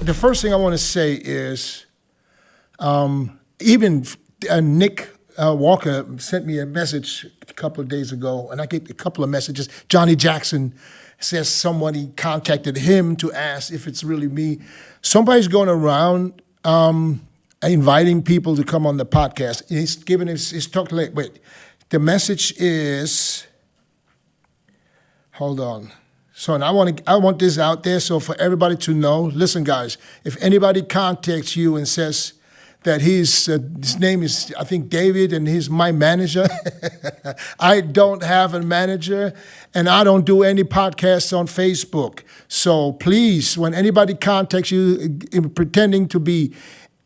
the first thing I want to say is, even Nick Walker sent me a message a couple of days ago, and I get a couple of messages. Johnny Jackson says somebody contacted him to ask if it's really me. Somebody's going around inviting people to come on the podcast. He's giving his talk. Wait, the message is. Hold on. So and I want this out there so for everybody to know. Listen, guys, if anybody contacts you and says that his name is, I think, David, and he's my manager. I don't have a manager, and I don't do any podcasts on Facebook. So please, when anybody contacts you pretending to be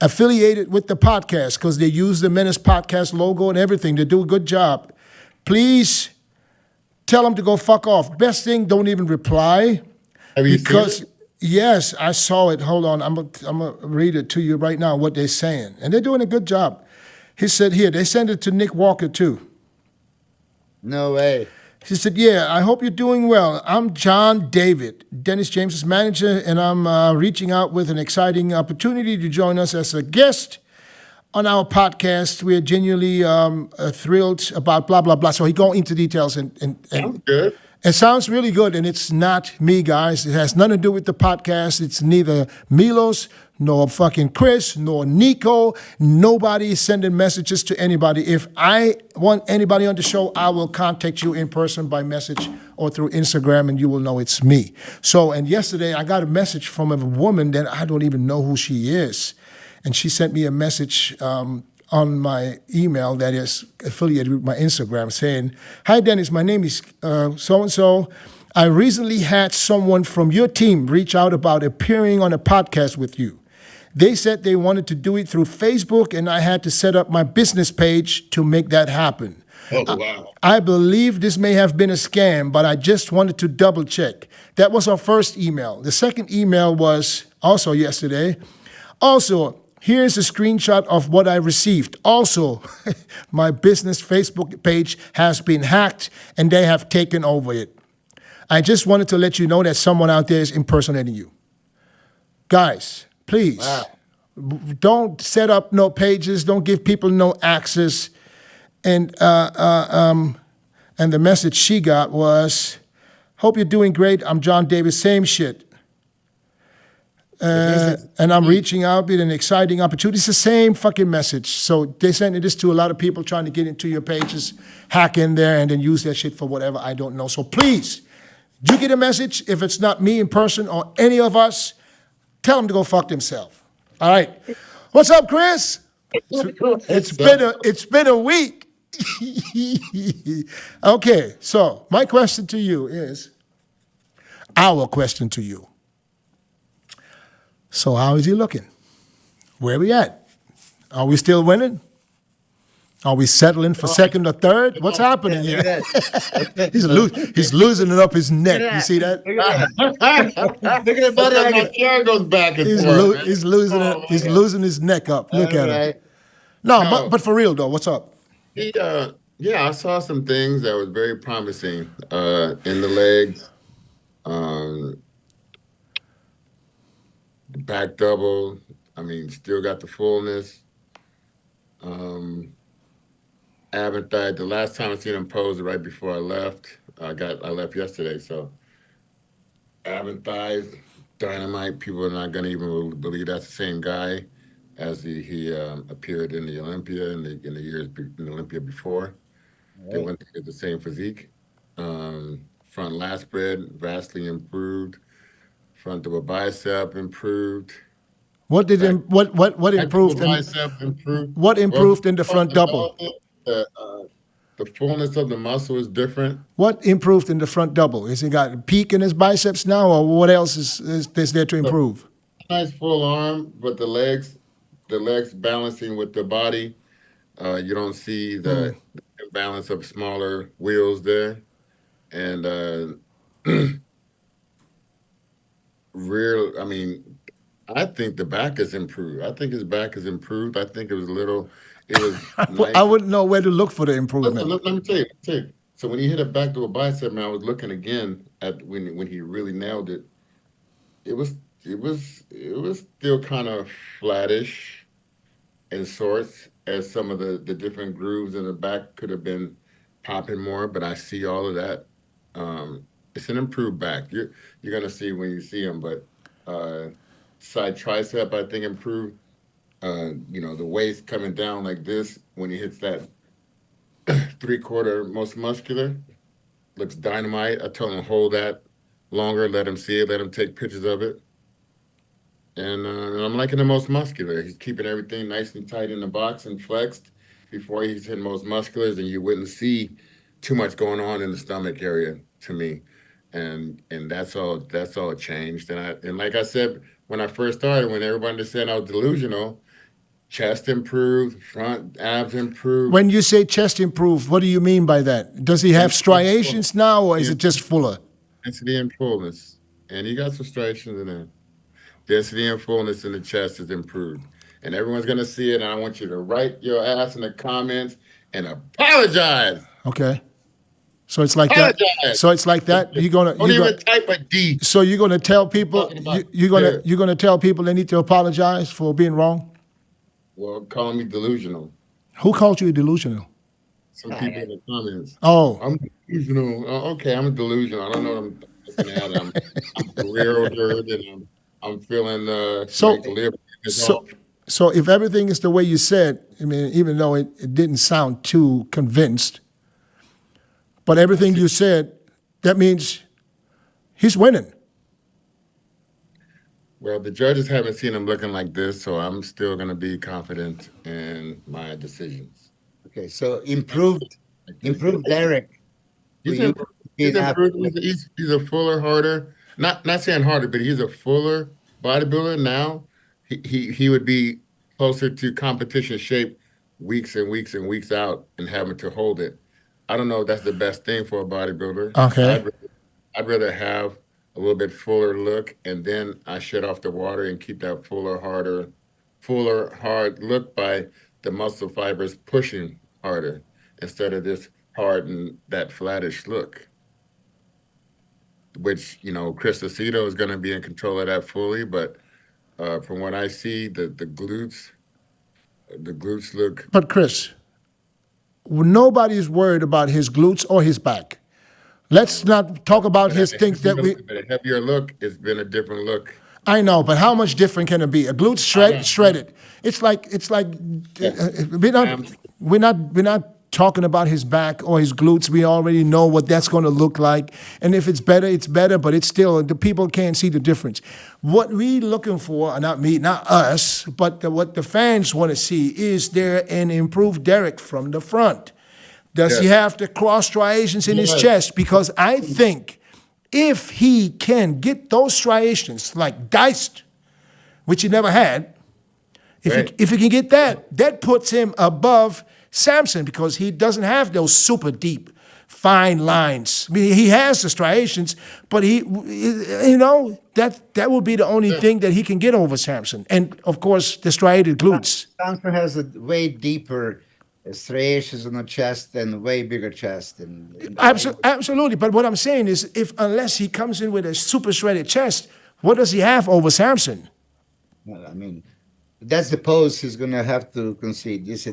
affiliated with the podcast, because they use the Menace Podcast logo and everything, they do a good job, please tell them to go fuck off. Best thing, don't even reply. Have you seen it? Yes, I saw it. Hold on. I'm gonna read it to you right now, what they're saying. And they're doing a good job. He said here, they sent it to Nick Walker too. No way. He said, yeah, I hope you're doing well. I'm John David, Dennis James's manager, and I'm reaching out with an exciting opportunity to join us as a guest on our podcast. We are genuinely thrilled about blah, blah, blah. So he go into details and Sounds good. it sounds really good, and it's not me, guys. It has nothing to do with the podcast. It's neither Milos, nor fucking Chris, nor Nico. Nobody is sending messages to anybody. If I want anybody on the show, I will contact you in person by message or through Instagram, and you will know it's me. So, and yesterday I got a message from a woman that I don't even know who she is. And she sent me a message on my email that is affiliated with my Instagram saying, hi, Dennis, my name is so-and-so. I recently had someone from your team reach out about appearing on a podcast with you. They said they wanted to do it through Facebook, and I had to set up my business page to make that happen. Oh, wow. I believe this may have been a scam, but I just wanted to double check. That was our first email. The second email was also yesterday. Also, here's a screenshot of what I received. Also, my business Facebook page has been hacked and they have taken over it. I just wanted to let you know that someone out there is impersonating you. Guys, please, don't set up no pages. Don't give people no access. And the message she got was, hope you're doing great. I'm John Davis, same shit. And I'm reaching out with an exciting opportunity. It's the same fucking message. So they sent this to a lot of people trying to get into your pages, hack in there, and then use that shit for whatever, I don't know. So please, you get a message. If it's not me in person or any of us, tell them to go fuck themselves. All right. What's up, Chris? It's been a week. Okay, so my question to you is, our question to you. So how is he looking? Where are we at? Are we still winning? Are we settling for second or third? What's happening here? He's losing it up his neck. You see that? Look at that, buddy. My chair goes back and forth. He's losing it. He's losing his neck up. Look at him. No, but for real though, what's up? Yeah, I saw some things that was very promising in the legs. The back double, I mean, still got the fullness. Ab and thigh. The last time I seen him pose right before I left, I left yesterday. So ab and thighs, dynamite. People are not gonna even believe that's the same guy as he appeared in the Olympia in the years in the Olympia before. They went to get the same physique. Front lat spread vastly improved. Front double bicep improved. What improved? Bicep improved. What improved in the front double? The fullness of the muscle is different. What improved in the front double? Has he got a peak in his biceps now, or what else is there to improve? Nice full arm, but the legs balancing with the body. You don't see the balance of smaller wheels there, and real. I mean, I think the back is improved. I think his back is improved. I think it was nice. I wouldn't know where to look for the improvement. Let me tell you. So when he hit a back to a bicep, man, I was looking again at when he really nailed it. It was it was still kind of flattish in sorts, as some of the different grooves in the back could have been popping more, but I see all of that. It's an improved back. You're gonna see when you see them, but uh, side tricep I think improved. The waist coming down like this when he hits that 3/4 most muscular looks dynamite. I told him hold that longer, let him see it, let him take pictures of it. And I'm liking the most muscular. He's keeping everything nice and tight in the box and flexed before he's hitting most musculars, and you wouldn't see too much going on in the stomach area to me. And that's all changed. And like I said, when I first started, when everybody said I was delusional, chest improved, front abs improved, When you say chest improved, what do you mean by that? Does he have density and fullness, striations now, or is it just fuller? density and fullness. And he got some striations in there. Density and fullness in the chest is improved. And everyone's going to see it. And I want you to write your ass in the comments and apologize. Okay. So it's like that. Apologize. So it's like that. Don't even type a D. So you're gonna tell people Talking about you're gonna tell people they need to apologize for being wrong. well, calling me delusional. Who called you delusional? Some people in the comments. Oh, I'm delusional. Okay, I'm delusional. I don't know what I'm looking at. I'm bewildered and I'm feeling so like the liver is so off. so if everything is the way you said, I mean, even though it didn't sound too convinced, but I everything see. you said, that means he's winning. Well, the judges haven't seen him looking like this, so I'm still going to be confident in my decisions. Okay, so Like improved, like this. improved Derek for He's you improved. He's being after. improved. He's a fuller, harder. Not saying harder, but he's a fuller bodybuilder now. He would be closer to competition shape weeks and weeks and weeks out and having to hold it. I don't know if that's the best thing for a bodybuilder. Okay. I'd rather have a little bit fuller look, and then I shed off the water and keep that fuller, hard look by the muscle fibers pushing harder instead of this hard and that flattish look. Which Chris Aceto is going to be in control of that fully, but from what I see, the glutes look But Chris, nobody's worried about his glutes or his back. Let's um, not talk about but his things that we. a heavier look. It's been a different look. I know, but how much different can it be? A glute I don't know. shredded. It's like Yeah, we're not I'm we're not talking about his back or his glutes. We already know what that's going to look like, and if it's better, it's better. But it's still the people can't see the difference. What we looking for, not me, not us, but what the fans want to see is there an improved Derek from the front. Does he yes, have the cross striations in his yes. chest? Because I think if he can get those striations like diced, which he never had, Right. if he can get that, that puts him above Samson because he doesn't have those super deep, fine lines. I mean, he has the striations, but that will be the only Yeah. thing that he can get over Samson. And of course, the striated glutes. Samson has a way deeper striations on the chest and way bigger chest and way. Absolutely. But what I'm saying is, if unless he comes in with a super shredded chest, what does he have over Samson? Well, I mean, that's the pose he's gonna have to concede. This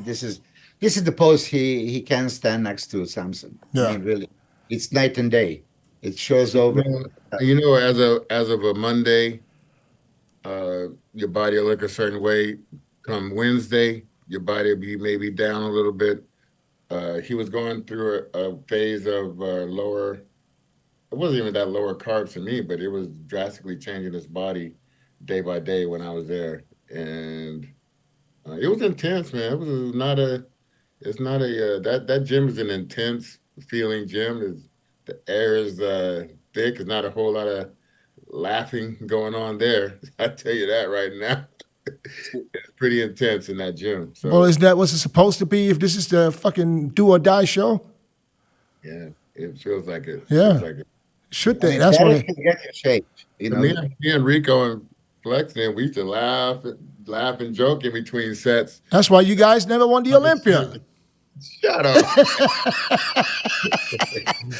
is the pose he can stand next to Samson. I Yeah. mean, really, it's night and day. It shows You over. know, as of a Monday, your body will look a certain way. Come Wednesday, your body will be maybe down a little bit. He was going through a phase of lower. It wasn't even that lower carbs to me, but it was drastically changing his body day by day when I was there, and it was intense, man. It was not a. It's not a that gym is an intense feeling gym. Is the air is thick. There's not a whole lot of laughing going on there. I tell you that right now. It's pretty intense in that gym. Well, So is that what's it supposed to be if this is the fucking do or die show? yeah, it feels like it. Feels Yeah. like it. Should I they? mean, That's what Derek it. can get in shape. You So know, me and Rico and Flex, then we used to laugh and joke in between sets. That's why you guys never won the Understood Olympia. Shut up.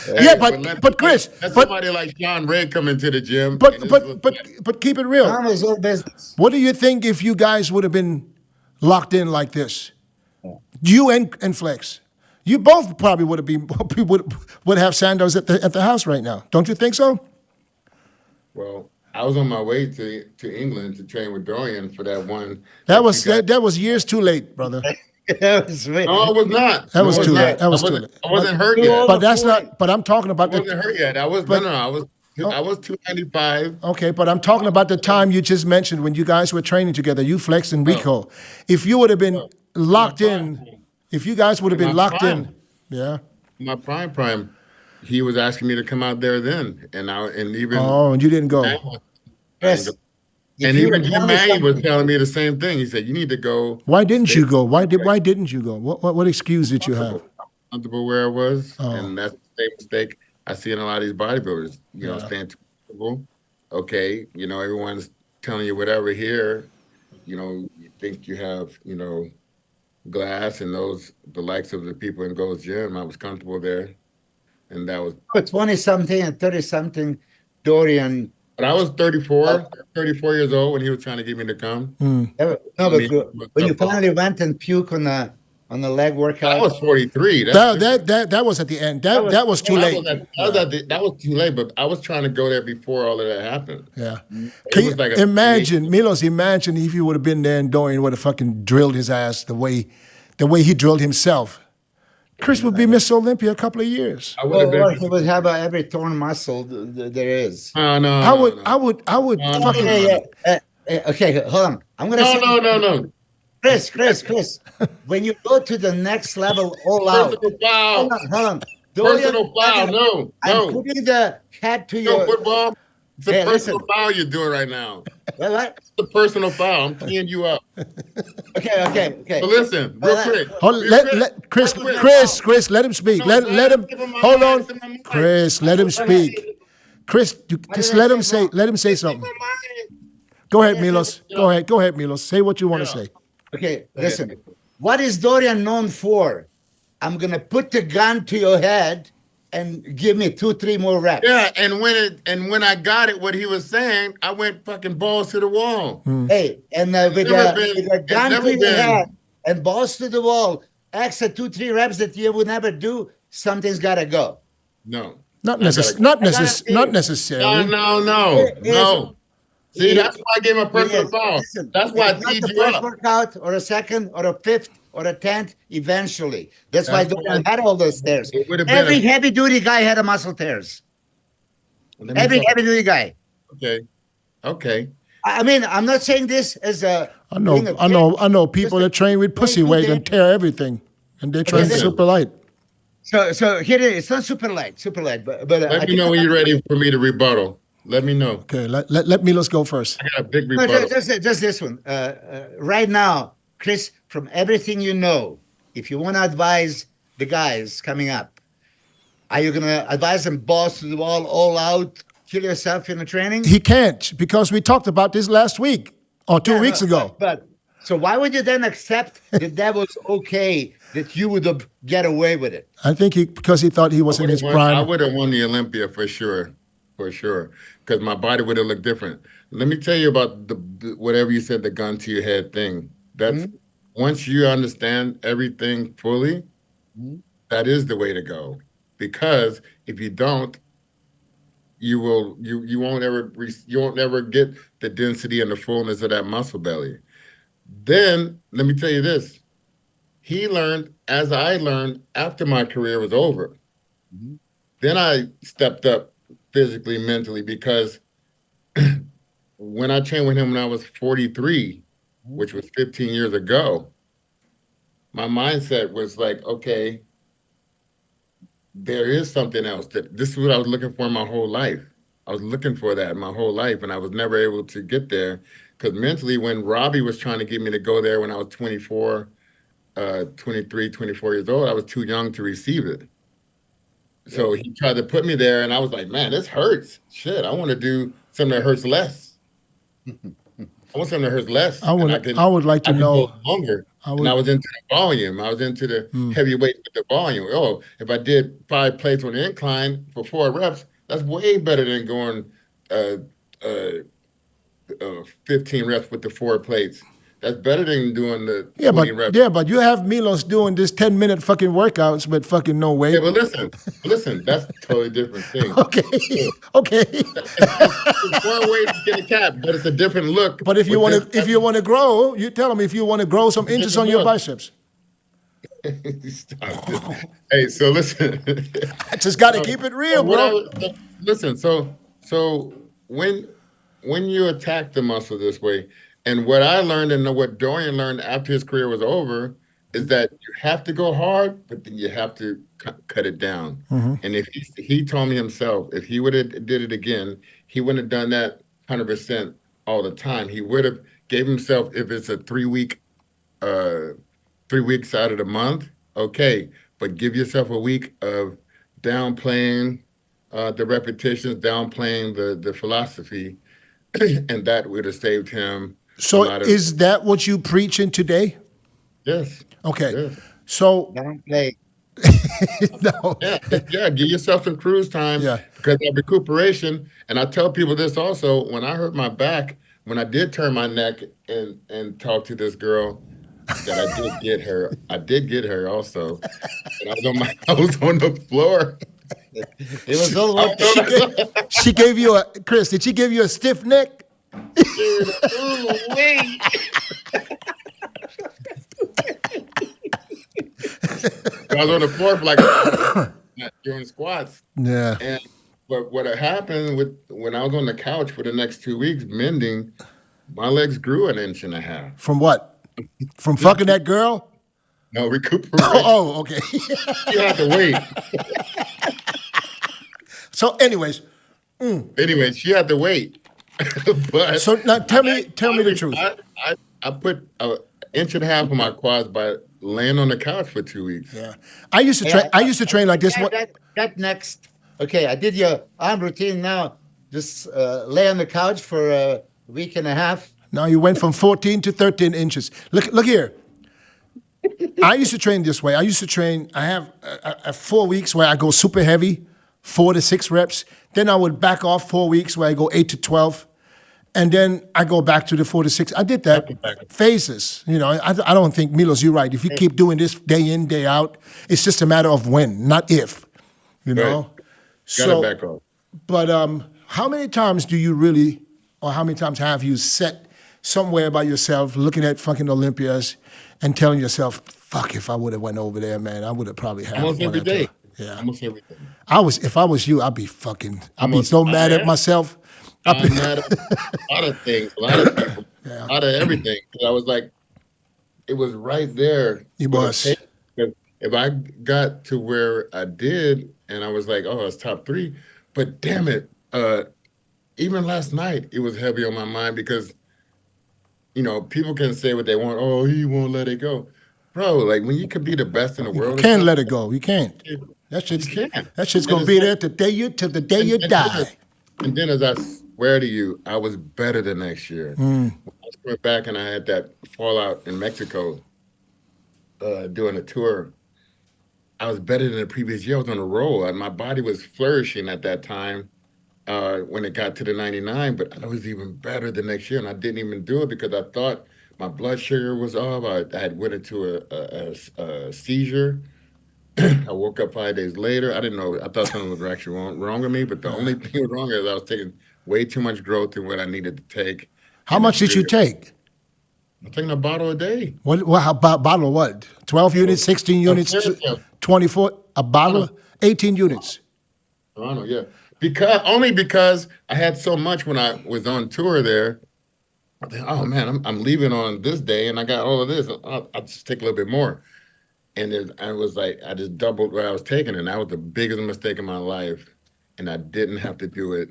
Yeah, Let Chris, somebody like Sean Ray come into the gym. and but this but look but like- but keep it real. Tom is all business. What do you think if you guys would have been locked in like this? You and Flex. You both probably would have been would have Sandoz at the house right now. Don't you think so? Well, I was on my way to England to train with Dorian for that one. That you was guys- that was years too late, brother. That was me. No, I was not. That was No, I too not. late. That was I too wasn't- late. I wasn't hurt You yet. all- But that's not. But I'm talking about I wasn't hurt yet. I was but- no. I was 295. Okay, but I'm talking about the time you just mentioned when you guys were training together, you Flex and Rico. If you would have been locked in, if you guys would have been My locked in, prime. yeah. My prime. He was asking me to come out there then, and even Oh, and you didn't go. Chris, if and you even would Jim tell me Manning was something- telling me the same thing. He said, "You need to go." Why didn't you go? Why didn't you go? What excuse did you have? Comfortable where I was, Oh. and that's the same mistake I see in a lot of these bodybuilders. You know, Yeah. staying too comfortable. Okay, everyone's telling you whatever here. You think you have glass and the likes of the people in Gold's Gym. I was comfortable there, and that was. 20-something and 30-something, Dorian. But I was 34 years old when he was trying to get me to come. No, but when you finally went and puke on the leg workout. I was 43. That was at the end. That was too late. That was too late. But I was trying to go there before all of that happened. Yeah. It Can you was like a- imagine, Milos? Imagine if you would have been there and Dorian would have fucking drilled his ass the way he drilled himself. Chris would be Miss Olympia a couple of years. I would have Or been. he would have every torn muscle there is. No. I would No, fucking. Okay, hold on. I'm gonna say No. Chris. When you go to the next level, all out. Personal foul. Hold on. Dorian, Personal foul. No. I'm putting the hat to No your. football. It's a Hey, personal listen. foul you're doing right now. What? It's a personal foul. I'm teeing you up. Okay. But listen, real quick. Hold, let Chris, let him speak. Let him. Hold on, Chris, let him speak. Chris, just let him say something. Go ahead, Milos. Go ahead, Milos. Say what you want to say. Okay, listen. What is Dorian known for? I'm gonna put the gun to your head and give me 2-3 more reps. Yeah, and when I got it, what he was saying, I went fucking balls to the wall. Hey, and with a gun never to your been- head and balls to the wall, extra 2-3 reps that you would never do, something's gotta go. No. Not I gotta- necessarily. No. See, that's why I gave him a personal Yes. foul. Listen, That's why I it's not teed the you first up. workout or a second or a fifth or a 10th eventually. That's why That's Dorian why- had all those tears. It would have been Every a- heavy duty guy had a muscle tears. Let me Every talk- heavy duty guy. Okay. I mean, I'm not saying this as a. I know people that train with pussy weight and tear everything, and they train listen. super light. So here it is. It's not super light, but Let me know when you're ready for me to rebuttal. Let me know. Okay, let Milos go first. I got a big No, rebuttal. just this one. Right now, Chris, from everything you know, if you want to advise the guys coming up, are you gonna advise them balls to the wall, all out, kill yourself in the training? He can't because we talked about this last week or 2 weeks ago. But so why would you then accept that was okay, that you would have get away with it? I think because he thought he was in his I prime. would have won the Olympia for sure, because my body would have looked different. Let me tell you about the whatever you said, the gun to your head thing. That's once you understand everything fully, that is the way to go. Because if you don't, you won't ever get the density and the fullness of that muscle belly. Then let me tell you this. He learned as I learned after my career was over. Then I stepped up physically, mentally, because when I trained with him when I was 43, which was 15 years ago, my mindset was like, okay, there is something else. This is what I was looking for my whole life. I was looking for that my whole life, and I was never able to get there because mentally, when Robbie was trying to get me to go there when I was 24 years old, I was too young to receive it. So he tried to put me there, and I was like, man, this hurts. Shit, I want to do something that hurts less. I want something that hurts less. I would like to know. And I was into the volume. I was into the heavyweight with the volume. Oh, if I did 5 plates on the incline for 4 reps, that's way better than going uh, uh, 15 reps with the 4 plates. That's better than doing the 20 reps. but you have Milos doing this 10-minute fucking workouts, but fucking no Yeah, weight. but listen, that's a totally different thing. Okay, okay. It's one way to get a cap, but it's a different look. But if you want to grow, you tell them if you want to grow some inches on your biceps. Stop this. Hey, so listen. I just got to keep it real, bro. Listen, so when you attack the muscle this way, and what I learned and what Dorian learned after his career was over is that you have to go hard, but then you have to cut it down. And if he told me himself, if he would have did it again, he wouldn't have done that 100% all the time. He would have gave himself, if it's a 3-week 3 weeks out of the month, okay, but give yourself a week of downplaying the repetitions, downplaying the philosophy, and that would have saved him. So is that what you preaching today? Yes. Okay. Yes. So Downplay. no. Yeah, give yourself some cruise time because of recuperation. And I tell people this also, when I hurt my back, when I did turn my neck and talk to this girl, that I did get her also. And I was on the floor. It was all worth She gave you Chris, did she give you a stiff neck? I was on the floor for like doing squats. Yeah. But what had happened when I was on the couch for the next 2 weeks mending, my legs grew 1.5 inches. From what? From fucking that girl? No, recuperation. Oh, okay. You have to wait. So, anyways. Anyways, she had to wait. But so now tell me the truth. I put 1.5 inches of my quads by laying on the couch for 2 weeks. Yeah, I used to train like this. That next. Okay, I did your arm routine. Now just lay on the couch for a week and a half. Now you went from 14 to 13 inches. Look here. I used to train this way. I have 4 weeks where I go super heavy, 4 to 6 reps. Then I would back off 4 weeks where I go 8 to 12. And then I go back to the 4 to 6. I did that phases. You know, I don't think, Milos, you're right. If you keep doing this day in, day out, it's just a matter of when, not if. You know? Right. So, back off. But how many times do you really, or how many times have you sat somewhere by yourself looking at fucking Olympias and telling yourself, fuck, if I would have went over there, man, I would have probably had almost every day. Yeah. Almost every day. If I was you, I'd be so mad at myself. I'm mad at a lot of things, a lot of people, a lot of everything. Because I was like, it was right there. It was. If I got to where I did, and I was like, oh, it's top 3. But damn it, even last night, it was heavy on my mind because, you know, people can say what they want. Oh, he won't let it go. Bro, like when you could be the best in the world. You can't let it go. You can't. That shit's going to be there till the day you die. And then as I swear to you, I was better the next year. When I went back and I had that fallout in Mexico doing a tour, I was better than the previous year. I was on a roll. And my body was flourishing at that time when it got to the 99, but I was even better the next year. And I didn't even do it because I thought my blood sugar was off. I had went into a seizure. I woke up 5 days later. I didn't know. I thought something was actually wrong with me, but the only thing was wrong is I was taking way too much growth than what I needed to take. How much did you take? I'm taking a bottle a day. What bottle of what? 12 units, 16 units, 24? A bottle? 18 units. Arnold, yeah. Because I had so much when I was on tour there. I think, oh man, I'm leaving on this day and I got all of this. I'll just take a little bit more. And I was like, I just doubled what I was taking, and that was the biggest mistake in my life. And I didn't have to do it.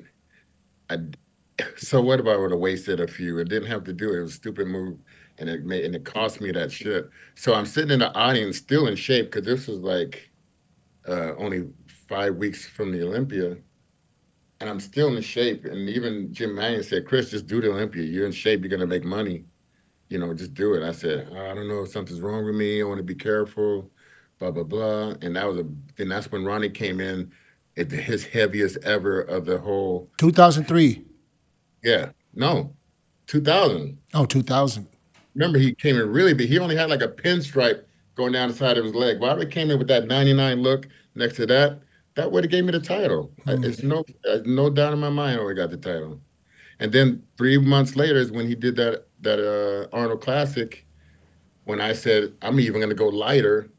So what if I would have wasted a few? It didn't have to do it. It was a stupid move, and it cost me that shit. So I'm sitting in the audience, still in shape, because this was like only 5 weeks from the Olympia, and I'm still in shape. And even Jim Manning said, "Chris, just do the Olympia. You're in shape. You're gonna make money." just do it. I said, I don't know if something's wrong with me. I want to be careful, blah, blah, blah. And then that's when Ronnie came in at his heaviest ever of the whole, 2003. yeah, no, 2000. Oh, 2000. Remember, he came in really big. He only had like a pinstripe going down the side of his leg. Bobby came in with that 99 look next to that. That would have gave me the title. It's no doubt in my mind I got the title. And then 3 months later is when he did that Arnold Classic. When I said I'm even going to go lighter,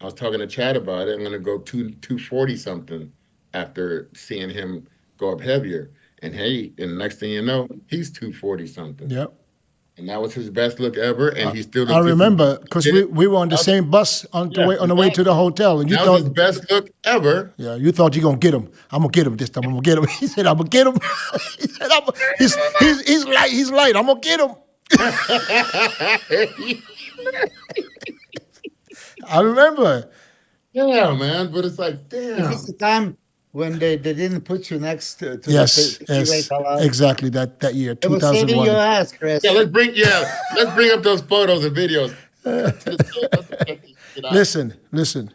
I was talking to Chad about it. I'm going to go 240 something after seeing him go up heavier. And hey, and the next thing you know, he's 240 something. Yep. And that was his best look ever, and he still. I remember because we were on the same bus on the way to the hotel, and you that thought was his best look ever. Yeah, you thought you're gonna get him. I'm gonna get him this time. I'm gonna get him. He said, I'm gonna get him. He said, he's light. He's light. I'm gonna get him. I remember. Yeah, man. But it's like, damn. Is this the time when they didn't put you next to Yes, the yes, exactly that year, It was saving 2001. your ass, Chris. Yeah, let's bring up those photos and videos. Listen.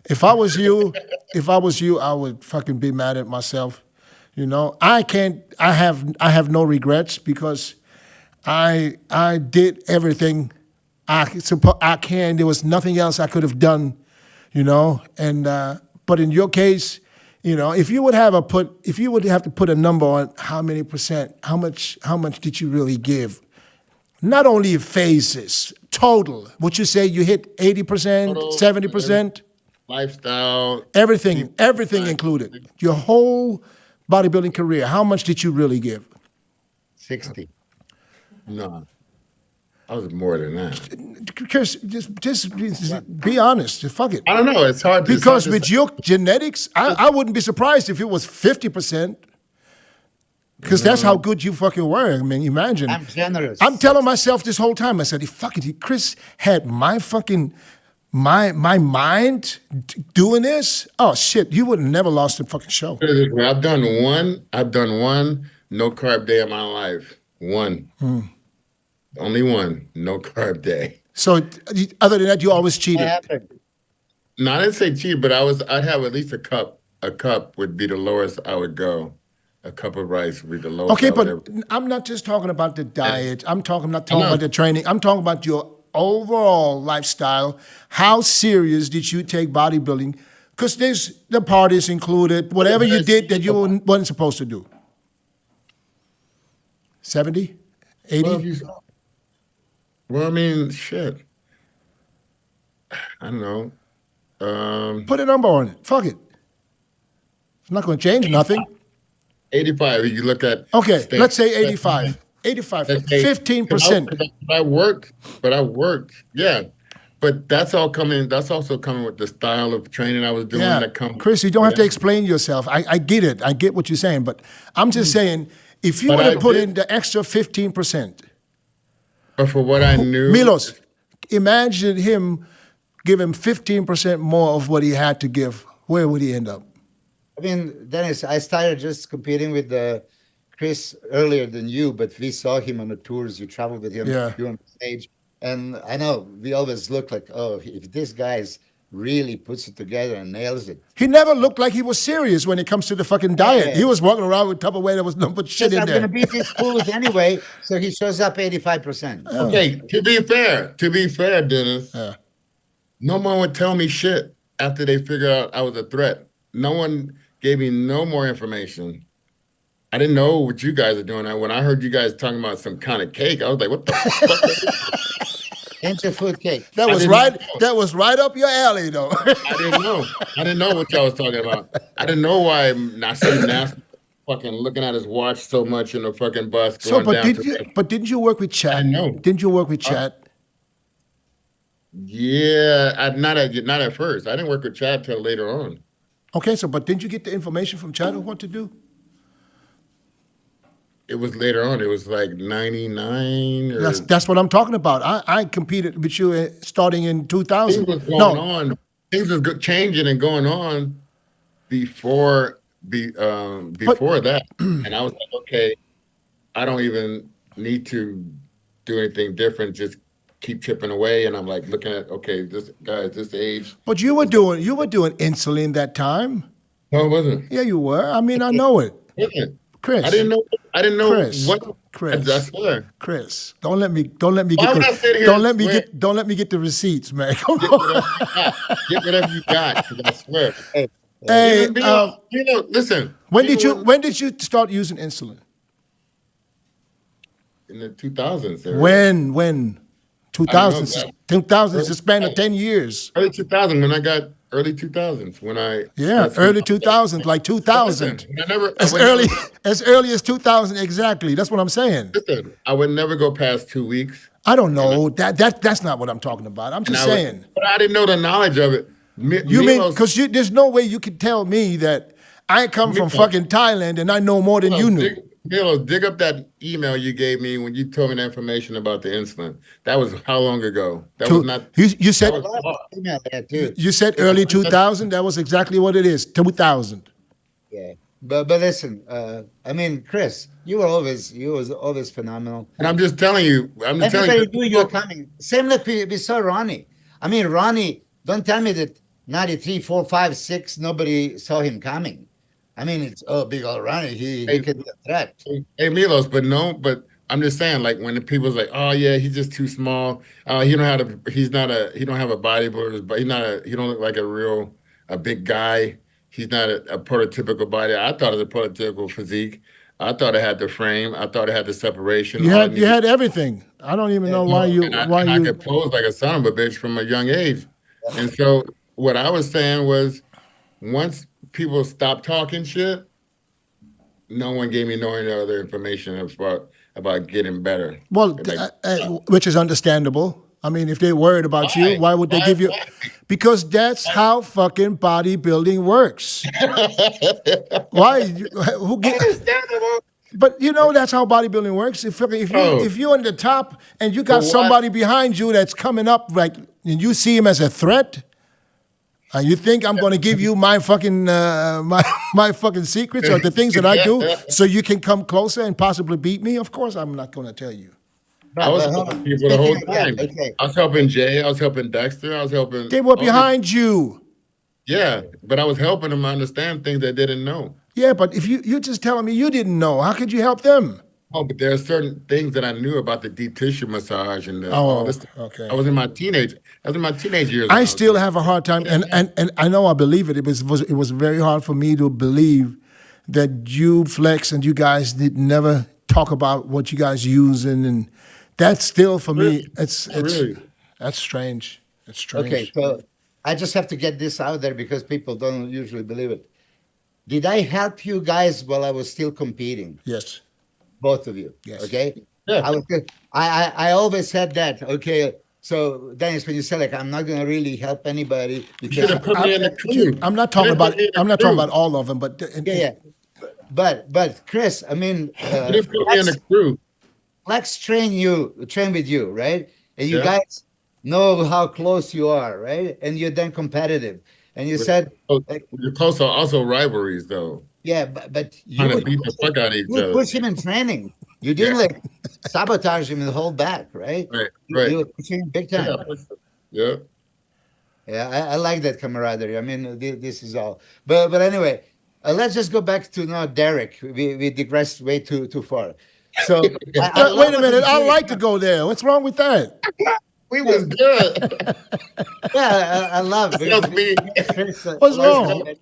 If I was you, I would fucking be mad at myself. I can't. I have no regrets because I did everything I can. There was nothing else I could have done. And but in your case, if you would have to put a number on how many percent, how much did you really give? Not only phases, total. Would you say you hit 80%, 70%? Lifestyle. Everything included. Your whole bodybuilding career, how much did you really give? 60. No, I was more than that. Chris, just be honest. Just fuck it. I don't know. It's hard to Because with your genetics, I wouldn't be surprised if it was 50%. Because that's how good you fucking were. I mean, imagine. I'm generous. I'm telling myself this whole time. I said, if Chris had my fucking my mind doing this, oh shit, you would have never lost the fucking show. I've done one no carb day of my life. One. Only one no carb day. So other than that, you always cheated. No, I didn't say cheat, but I'd have at least a cup. A cup would be the lowest I would go. A cup of rice would be the lowest. Okay, but I'm not just talking about the diet. I'm not talking about the training. I'm talking about your overall lifestyle. How serious did you take bodybuilding? Because there's the parties included, whatever you did that you weren't supposed to do. 70? 80? Well, I mean, shit. I don't know. Put a number on it. Fuck it. It's not going to change nothing. 85. You look at. Okay, let's say 85. 85. 15%. I worked. Yeah. But that's also coming with the style of training I was doing. Yeah. That comes. Chris, you don't have to explain yourself. I get it. I get what you're saying. But I'm just saying, if you would have put in the extra 15%. But for what I knew. Milos, imagine him giving 15% more of what he had to give. Where would he end up? I mean, Dennis, I started just competing with Chris earlier than you, but we saw him on the tours. You traveled with him. Yeah. You were on stage. And I know we always look like, oh, if this guy's really puts it together and nails it. He never looked like he was serious when it comes to the fucking diet. He was walking around with Tupperware that was nothing but shit in I'm there. going to beat these fools anyway, so he shows up 85%. Okay, to be fair, Dennis, no one would tell me shit after they figured out I was a threat. No one gave me no more information. I didn't know what you guys are doing. When I heard you guys talking about some kind of cake, I was like, what the fuck? Enter food cake. That was right up your alley, though. I didn't know what y'all was talking about. I didn't know why nasty fucking looking at his watch so much in the fucking bus. Didn't you work with Chad? I know. Didn't you work with Chad? Yeah, not at first. I didn't work with Chad till later on. Okay, but didn't you get the information from Chad of what to do? It was later on. It was like 99. That's what I'm talking about. I competed with you starting in 2000. Things was going on. Things was changing and going on before that. And I was like, okay, I don't even need to do anything different. Just keep chipping away. And I'm like looking at, okay, this guy at this age. But you were doing insulin that time. No, it wasn't. Yeah, you were. I mean, I know it. It wasn't. Chris. I didn't know. I didn't know Chris. what. Chris. I swear. Chris, don't let me Why would I sit here and swear? don't let me get the receipts, man. Come Get on. whatever you got. 'Cause I swear. Hey, Even Milos, listen. when did Milos- when did you start using insulin? In the 2000s? There. When? 2000s. that. 2000s is a span of 10 years. Early 2000 when I got early 2000s when I Early 2000s, like 2000. Listen, I never As I would early never- as early as 2000 exactly. That's what I'm saying. listen, I would never go past 2 weeks. I don't know. That's not what I'm talking about. I'm just saying. But I didn't know the knowledge of it. You mean because there's no way you could tell me that I come from Milos. fucking Thailand and I know more than you knew. Milos, dig up that email you gave me when you told me the information about the insulin. That was how long ago? That was not. You said that was- Email there too. you said early 2000. That was exactly what it is. 2000. Yeah, but listen, I mean, Chris, you was always phenomenal. and I'm just telling you. I'm just telling Everybody you. knew you're coming. Same like we saw Ronnie. I mean, Ronnie, don't tell me that 93, 4, 5, 6, nobody saw him coming. I mean, it's big old Ronnie. He could be a threat. Hey Milos, but I'm just saying, like when the people's like, oh yeah, he's just too small. He don't have he don't have a bodybuilder, but he don't look like a big guy. He's not a prototypical body. I thought it was a prototypical physique. I thought it had the frame. I thought it had the separation. You had everything. I don't even know why you I could pose like a son of a bitch from a young age. And so what I was saying was, once people stopped talking shit, no one gave me no any other information about getting better. Well, which is understandable. I mean, if they're worried about you, why would they give you? Because that's how fucking bodybuilding works. Why? Who get? Understandable. But you know that's how bodybuilding works. If you're on the top and you got somebody behind you that's coming up, like, and you see him as a threat, and you think I'm going to give you my fucking my fucking secrets or the things that I do, so you can come closer and possibly beat me? Of course, I'm not going to tell you. I was helping people the whole time. Okay. I was helping Jay. I was helping Dexter. I was helping. They were behind you. Yeah, but I was helping them understand things they didn't know. Yeah, but if you're just telling me you didn't know, how could you help them? Oh, but there are certain things that I knew about the deep tissue massage and all this. Okay. I was in my teenage years. I still have a hard time, and I know I believe it. It was very hard for me to believe that you, Flex, and you guys did never talk about what you guys using, and that's still for me. It's Really? That's strange. It's strange. Okay, so I just have to get this out there because people don't usually believe it. Did I help you guys while I was still competing? Yes. Both of you. Yes. Okay. Yeah. I always said that. Okay. So Dennis, when you say like I'm not gonna really help anybody You because should have put me in the crew. I'm not talking about all of them, but yeah. But Chris, I mean, You didn't put me in the crew. Let's train with you, right? And you Yeah. guys know how close you are, right? And you're then competitive. And you said, You're close. Also rivalries, though. yeah, but you Trying to would beat the fuck out of each you would other. push him in training. You didn't Yeah. like sabotage him and hold back, right? Right, You right. were pushing him big time. Yeah. Yeah, I like that camaraderie. I mean, this is all. But anyway, let's just go back to now Derek. We digressed way too far. So wait a minute. I like to go there. What's wrong with that? We was good. Yeah, I love it. That's me. What's wrong?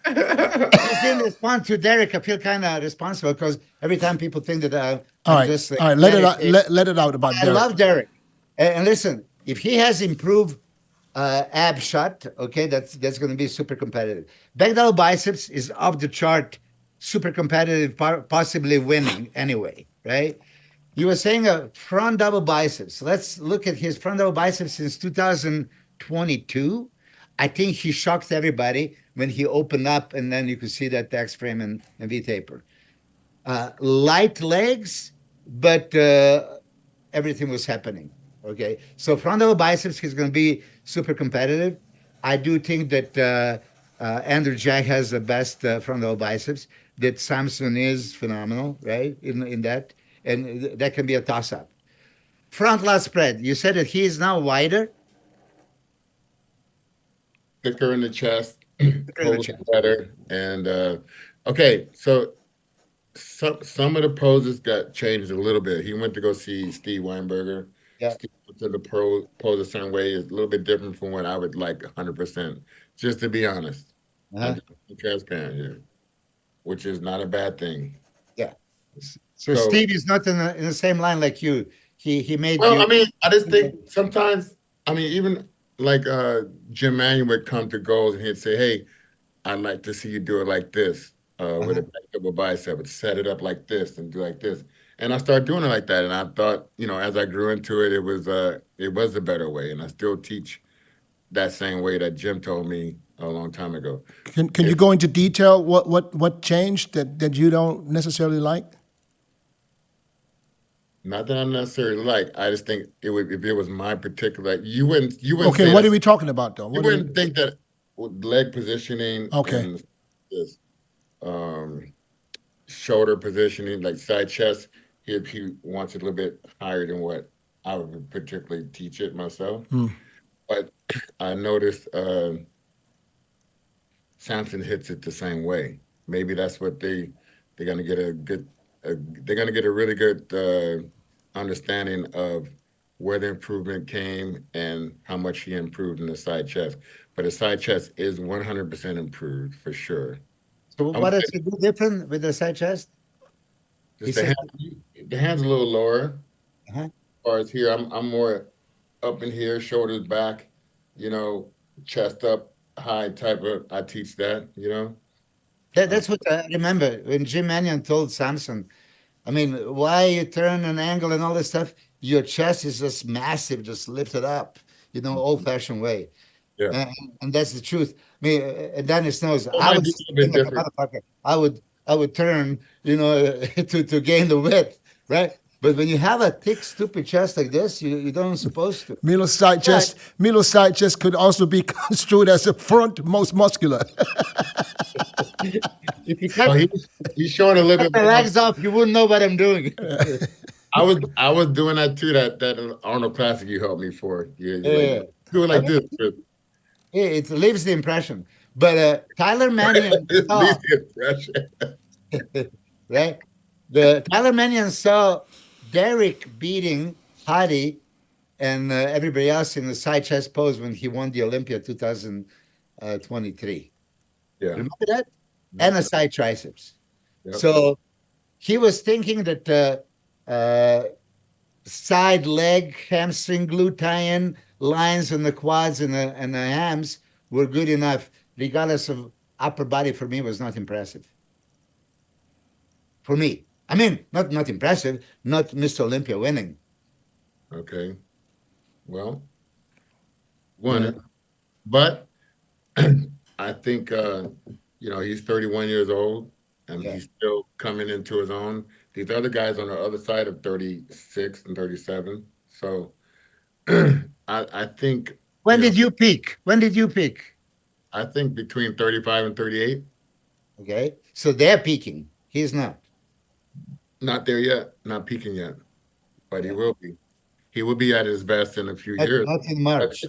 Just didn't respond to Derek. I feel kind of responsible because every time people think that All I'm right, just like, all right. Let it out. Derek, Let it out about I Derek. love Derek. And listen, if he has improved ab shot, okay, that's going to be super competitive. Back down biceps is off the chart, super competitive, possibly winning anyway, right? You were saying a front double biceps. Let's look at his front double biceps since 2022. I think he shocked everybody when he opened up, and then you could see that X frame and V taper. Light legs, but everything was happening. Okay, so front double biceps, he's going to be super competitive. I do think that Andrew Jack has the best front double biceps. That Samson is phenomenal, right? In that, and that can be a toss up. Front lat spread. You said that he is now wider. Thicker in the chest, Thicker in the holds chest. better, and okay, so some of the poses got changed a little bit. He went to go see Steve Weinberger. Yeah. Steve to the pose a certain way is a little bit different from what I would like 100%. Just to be honest, I'm just being transparent here, which is not a bad thing. Yeah. So Steve is not in the same line like you. He made Well, you. I mean, I just think sometimes, I mean, even like Jim Manuel would come to goals and he'd say, "Hey, I'd like to see you do it like this, with a back double bicep, set it up like this and do like this." And I started doing it like that. And I thought, as I grew into it, it was a better way. And I still teach that same way that Jim told me a long time ago. Can you go into detail what changed that you don't necessarily like? Not that I necessarily like. I just think it would, if it was my particular, you wouldn't Okay, say what that- are we talking about though? you wouldn't think that with leg positioning Okay. and this shoulder positioning, like side chest, he wants it a little bit higher than what I would particularly teach it myself. But I noticed Samson hits it the same way. Maybe that's what they're gonna get they're gonna get a really good understanding of where the improvement came and how much he improved in the side chest. But the side chest is 100% improved for sure. So what does he do different with the side chest? Just the hand's a little lower. Uh-huh. As far as here, I'm more up in here, shoulders back, chest up high type of. I teach that, That's what I remember when Jim Mannion told Samson. I mean, why you turn an angle and all this stuff? Your chest is just massive, just lifted up, old-fashioned way. Yeah. And that's the truth. I mean, and Dennis knows. Well, I might would be a little bit like a different. motherfucker. I would turn, to gain the width, right? But when you have a thick, stupid chest like this, you don't supposed to. Milos' side chest could also be construed as the front most muscular. If you cut He's showing a little bit. the legs off, you wouldn't know what I'm doing. I was doing that too. That Arnold Classic you helped me for. Yeah. Do it like this. Chris. It leaves the impression. But Tyler Mannion It saw, leaves the impression. right? The Tyler Mannion saw Derek beating Hadi and everybody else in the side chest pose when he won the Olympia 2023. Yeah. Remember that? And a side triceps. Yep. So he was thinking that side leg, hamstring, gluteus lines on the quads and the hams were good enough, regardless of upper body. For me, was not impressive. For me, I mean, not impressive, not Mr. Olympia winning. Okay. Well, won it, but I think he's 31 years old and he's still coming into his own. These other guys on the other side of 36 and 37. So I think. When did you peak? I think between 35 and 38. Okay, so they're peaking. He's not. Not there yet. Not peaking yet, but he will be. He will be at his best in a few years. Not in March.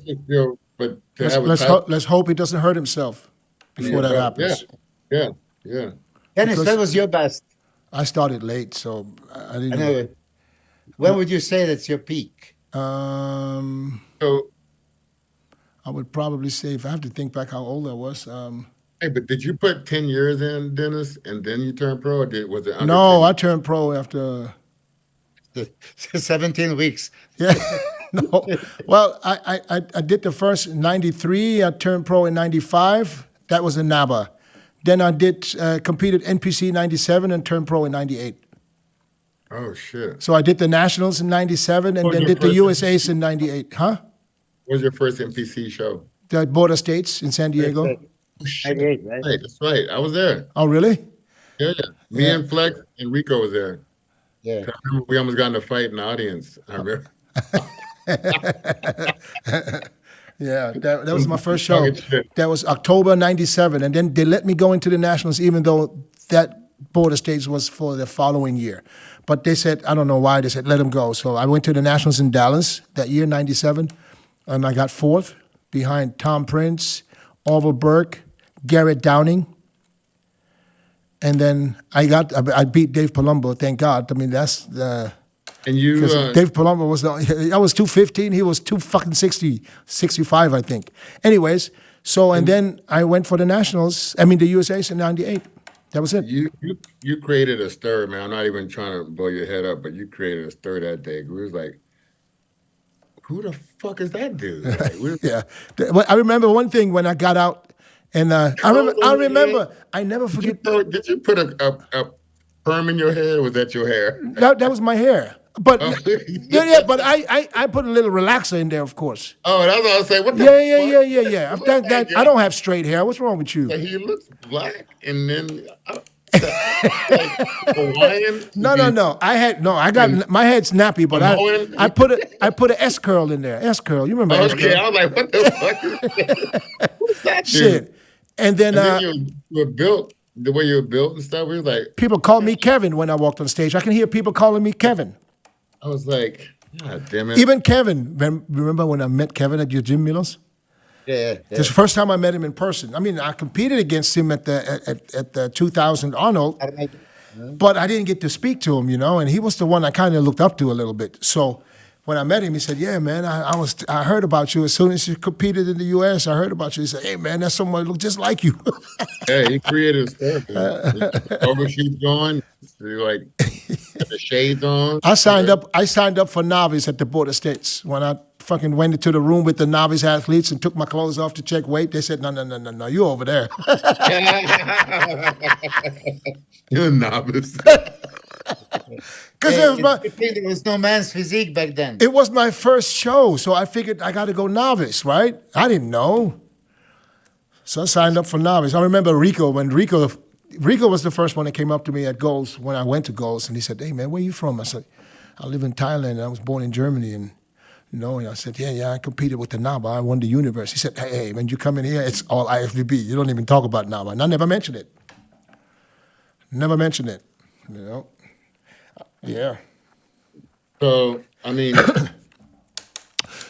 But Let's hope he doesn't hurt himself before that happens. Yeah. Dennis, Because- that was your best. I started late, so I I didn't. know. When would you say that's your peak? So, I would probably say, if I have to think back how old I was. hey, but did you put 10 years in, Dennis, and then you turned pro? Or was it under No, 10? I turned pro after. 17 weeks. Yeah, no. Well, I did the first in '93. I turned pro in '95. That was in NABA. Then I did competed NPC '97 and turned pro in '98. Oh shit! So I did the Nationals in 97 and What was then your did the first USA's in 98. Huh? What was your first NPC show? The Border States in San That's Diego. right. Oh shit! 98, right? Right, that's right. I was there. Oh, really? Yeah, yeah. Me Yeah. and Flex and Rico was there. Yeah. I remember we almost got in a fight in the audience. I remember. Yeah, that was my first show. Talking shit. That was October 97. And then they let me go into the Nationals even though that Border States was for the following year. But they said, I don't know why, they said, let him go. So I went to the Nationals in Dallas that year, 97, and I got fourth behind Tom Prince, Orville Burke, Garrett Downing. And then I beat Dave Palumbo, thank God. I mean, that's the... And you, Because Dave Palumbo I was 215, he was 65, I think. Anyways, so, and then I went for the Nationals, the USA's in 98. That was it. you created a stir, man. I'm not even trying to blow your head up, but you created a stir that day. We was like, who the fuck is that dude? Like, Yeah. I remember one thing when I got out, and I remember, I never forget, did you put a perm in your hair? Or was that your hair? that was my hair. But, Oh, but I put a little relaxer in there, of course. oh, that's what I was saying. What the Yeah. fuck? I don't have straight hair. What's wrong with you? Like, he looks black, and then like Hawaiian. No. I got my head's nappy, but Samoan? I put an S curl in there. S curl. You remember S Okay, curl? I was like, what the fuck is that? What's that dude? Shit. And then, And then you were built the way you were built and stuff. We was like, people called me Kevin when I walked on stage. I can hear people calling me Kevin. I was like, God damn it. Even Kevin. Remember when I met Kevin at your gym, Milos? Yeah. It's the first time I met him in person. I competed against him at the 2000 Arnold, but I didn't get to speak to him, and he was the one I kind of looked up to a little bit. So when I met him, he said, yeah, man, I heard about you. As soon as you competed in the U.S., I heard about you. He said, hey, man, that's someone who looked just like you. Hey, he created a stuff. Overshoes going, like got the shades on. I signed up for novice at the Border States. When I fucking went into the room with the novice athletes and took my clothes off to check weight, they said, no, you over there. You're a novice. Because There was no man's physique back then. it was my first show, so I figured I got to go novice, right? I didn't know. So I signed up for novice. I remember Rico was the first one that came up to me at Goals when I went to Goals, and he said, hey, man, where you from? I said, I live in Thailand, and I was born in Germany, and I said, yeah, I competed with the NABA. I won the universe. He said, hey, when you come in here, it's all IFBB. You don't even talk about NABA. And I never mentioned it. Yeah. So,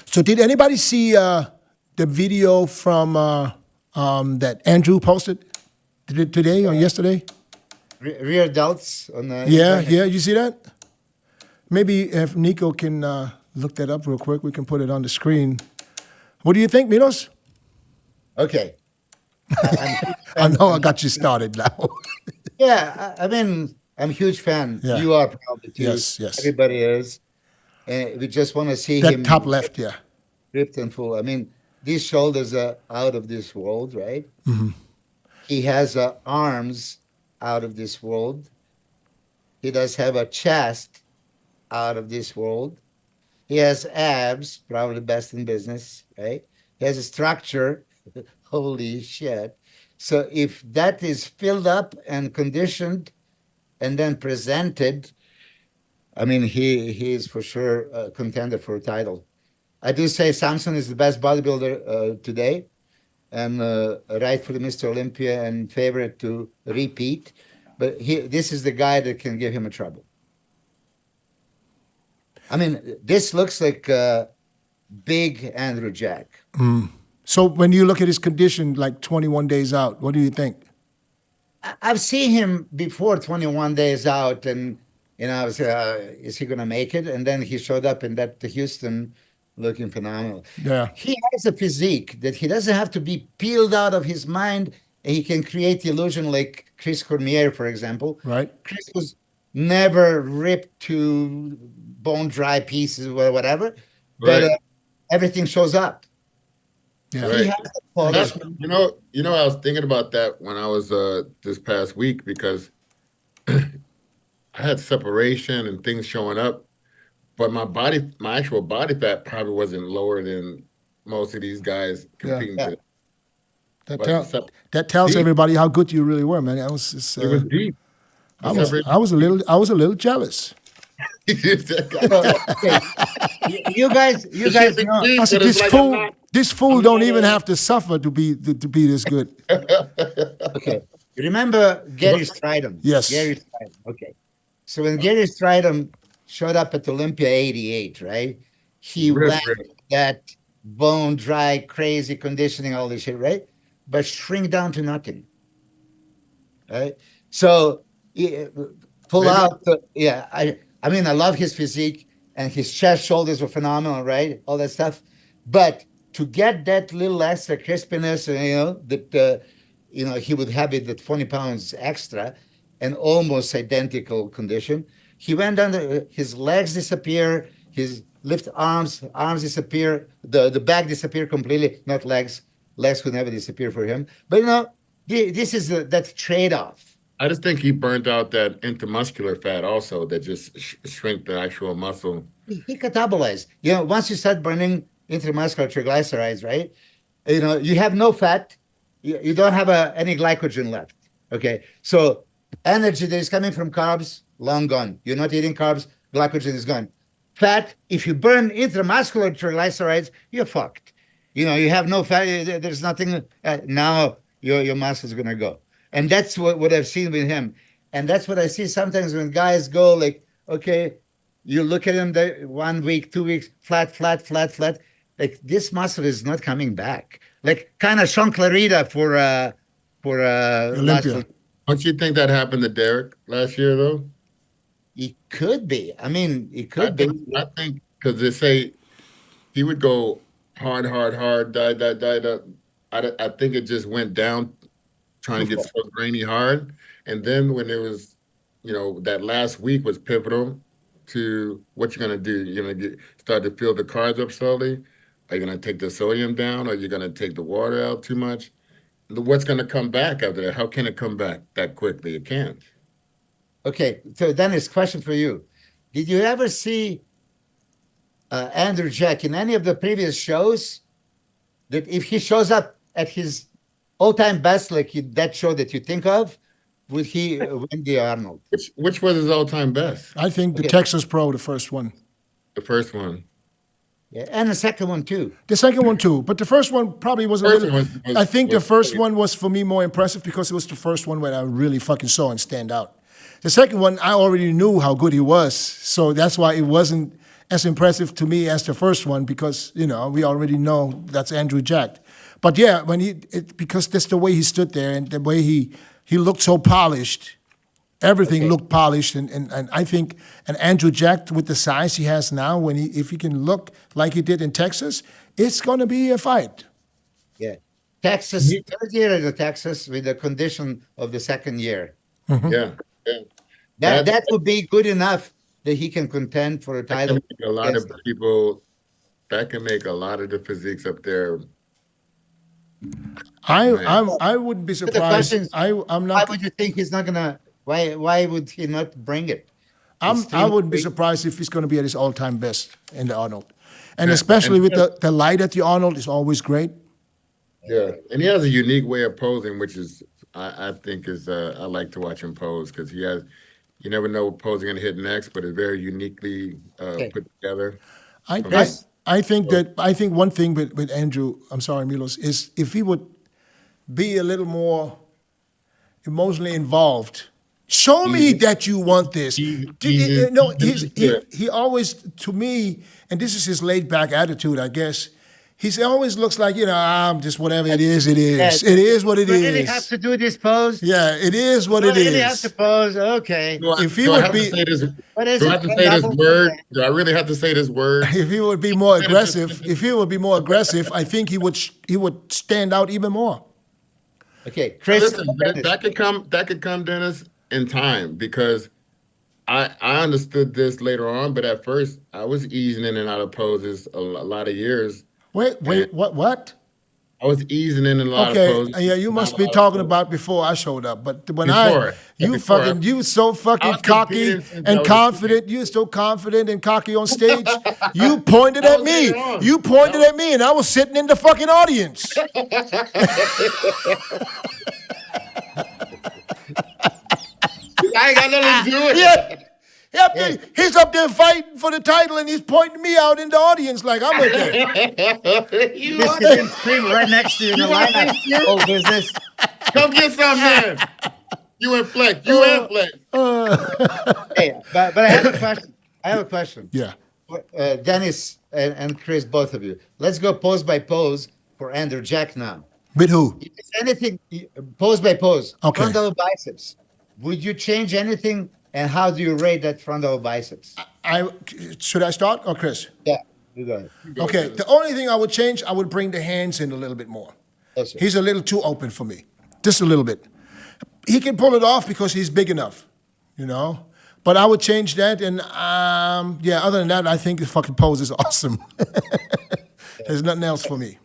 So did anybody see the video from that Andrew posted today or yesterday? Rear delts on the Yeah, internet. you see that? Maybe if Nico can look that up real quick, we can put it on the screen. What do you think, Milos? Okay. I know I got you started now. Yeah, I'm a huge fan. Yeah. You are probably too. Yes. Everybody is. And we just want to see That him top left, yeah. ripped and full. These shoulders are out of this world, right? Mm-hmm. He has arms out of this world. He does have a chest out of this world. He has abs, probably best in business, right? He has a structure. Holy shit. So if that is filled up and conditioned and then presented, he is for sure a contender for a title. I do say Samson is the best bodybuilder today, and rightfully Mr. Olympia and favorite to repeat. But this is the guy that can give him a trouble. This looks like big Andrew Jack. So when you look at his condition, like 21 days out, what do you think? I've seen him before 21 days out, and I was, is he going to make it? And then he showed up in that Houston looking phenomenal. Yeah. He has a physique that he doesn't have to be peeled out of his mind. And he can create the illusion like Chris Cormier, for example. Right. Chris was never ripped to bone dry pieces or whatever, but everything shows up. Yeah. He Right. has the polish. I was thinking about that when I was this past week because I had separation and things showing up, but my actual body fat probably wasn't lower than most of these guys Yeah. competing Yeah. today. That But the tell that tells deep. everybody how good you really were, man. I was just, It was deep. The Yeah. separation was deep. I was a little jealous. God So, damn. okay, you The shit guys is know. I deep, said but it's like this fool I'm don't not even have to suffer to be this good. Okay, you remember Gary Strydom? Yes. Gary Strydom. Okay, so when Gary Strydom showed up at Olympia '88, right? He rip, went rip. that bone dry, crazy conditioning, all this shit, right? But shrink down to nothing, right? So yeah, pull Maybe out. Yeah, I mean, I love his physique and his chest, shoulders were phenomenal, right? All that stuff. But to get that little extra crispiness, that he would have it at 20 pounds extra and almost identical condition. He went under his legs disappear, his lift arms disappear, the back disappear completely, not legs. Legs would never disappear for him. But this is that trade-off. I just think he burnt out that intermuscular fat also that just shrink the actual muscle. He catabolized. Once you start burning intramuscular triglycerides, right? You have no fat. You don't have any glycogen left. Okay, so energy that is coming from carbs, long gone. You're not eating carbs, glycogen is gone. Fat, if you burn intramuscular triglycerides, you're fucked. You have no fat. There's nothing. Now your muscle is gonna go, and that's what I've seen with him, and that's what I see sometimes when guys go like, okay, you look at him 1 week, 2 weeks, flat, flat, flat, flat. Like this muscle is not coming back. Like kind of Sean Clarita for last. Olympia. Don't you think that happened to Derek last year though? It could be. I mean, it I could be. think I think because they say he would go hard, hard, hard, die, die, die, die. I think it just went down trying Too to get far. so grainy hard. And then when it was, that last week was pivotal to what you're gonna do. You're gonna start to fill the carbs up slowly. Are you gonna take the sodium down? Are you gonna take the water out too much? What's gonna come back after that? How can it come back that quickly? It can't. Okay, so Dennis, question for you: did you ever see Andrew Jack in any of the previous shows? That if he shows up at his all-time best, like that show that you think of, would he win the Arnold? Which was his all-time best? I think the Okay, Texas Pro, the first one. The first one. yeah, and the second one too. The second one too, but the first one probably was a First little. one I think the first was one was for me more impressive because it was the first one where I really fucking saw him stand out. The second one, I already knew how good he was, so that's why it wasn't as impressive to me as the first one because we already know that's Andrew Jack. But yeah, because that's the way he stood there and the way he looked so polished. Everything Okay, looked polished, and I think an Andrew Jack with the size he has now, if he can look like he did in Texas, it's going to be a fight. yeah. Texas, third year at the Texas with the condition of the second year. yeah, yeah. That That that would be good enough that he can contend for a that can title make a lot of against. people. That can make a lot of the physiques up there, man. I wouldn't be But the surprised. question is, I'm why not. would you think he's not gonna? Why would he not bring it? It's I three wouldn't be weeks. surprised if he's going to be at his all-time best in the Arnold, and Yeah, especially and with the light at the Arnold is always great. yeah, and he has a unique way of posing, which is I think is I like to watch him pose because he has. You never know what pose he's gonna hit next, but it's very uniquely Okay, put together I from I his. Chris. I think one thing with Andrew, I'm sorry, Milos, is if he would be a little more emotionally involved. Show me Easy, that you want this. easy, No, yeah. he always, to me, and this is his laid back attitude, I guess. He always looks like I'm just whatever it is. It Yeah, is. It is what it do I really have is. to do this pose? Yeah, it is what Do I it really have to is. pose? Okay. If he Do I would have to be, say this? What is Do I it? have to One say this double? word? Okay. Do I really have to say this word? if he would be more Say this- aggressive, if he would be more aggressive, I think he would stand out even more. Okay, Now, Chris. listen, that could come. That could come, Dennis, in time because I understood this later on, but at first I was easing in and out of poses a lot of years, Wait, and what? I was easing in a lot of Okay, poses. yeah, you Not must a be lot of talking poses. about before I showed up. But when Before, you before fucking, you was so I fucking was competing cocky since I and was a confident. teenager. You was so confident and cocky on stage. You pointed That at was me. later on. You pointed at me, and I was sitting in the fucking audience. I ain't got nothing to do with Yeah. it. He's up there fighting for the title, and he's pointing me out in the audience like I'm up there. You This want he didn't scream right next to you in the you want lineup. this shit? Old business. Come get some then. You and Flex. You and Flex. Hey, but I have a question. I have a question. Yeah. Dennis and Chris, both of you. Let's go pose by pose for Andrew Jack now. With who? If it's anything, pose by pose, Okay. front double biceps. Would you change anything? And how do you rate that front double biceps? Should I start or Chris? Yeah, you got it. Okay. The only thing I would change, I would bring the hands in a little bit more. Yes, sir. He's a little too open for me, just a little bit. He can pull it off because he's big enough, you know. But I would change that, and yeah. Other than that, I think the fucking pose is awesome. There's nothing else for me.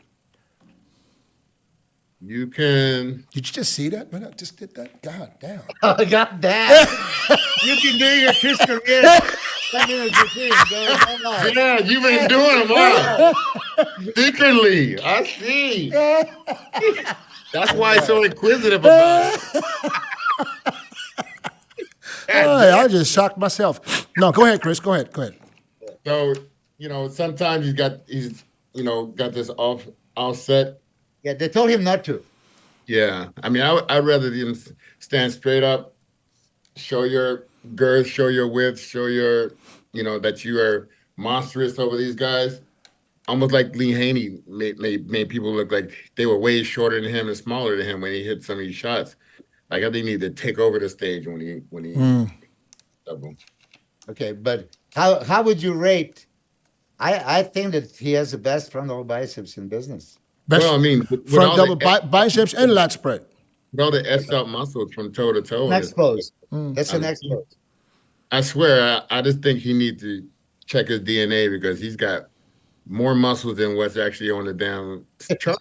You can. Did you just see that? When I just did that? God damn. Oh, God damn. You've been doing your Chris career 10 minutes routine. Go on. Yeah, you've been doing them all. Secretly. I see. That's why he's so inquisitive about it. I just shocked myself. No, go ahead, Chris. Go ahead. Go ahead. So, sometimes he's got this offset. Yeah, they told him not to. Yeah. I mean, I'd rather him stand straight up, show your girth, show your width, show your, that you are monstrous over these guys. Almost like Lee Haney made people look like they were way shorter than him and smaller than him when he hit some of these shots. Like I think he need to take over the stage when he double. Okay, but how would you rate? I think that he has the best front double biceps in business. Best Well, I mean, with front all double the biceps and lat spread. with all the S out muscles from toe to toe. Next pose. That's the next pose. I swear, I just think he needs to check his DNA because he's got more muscles than what's actually on the damn chart.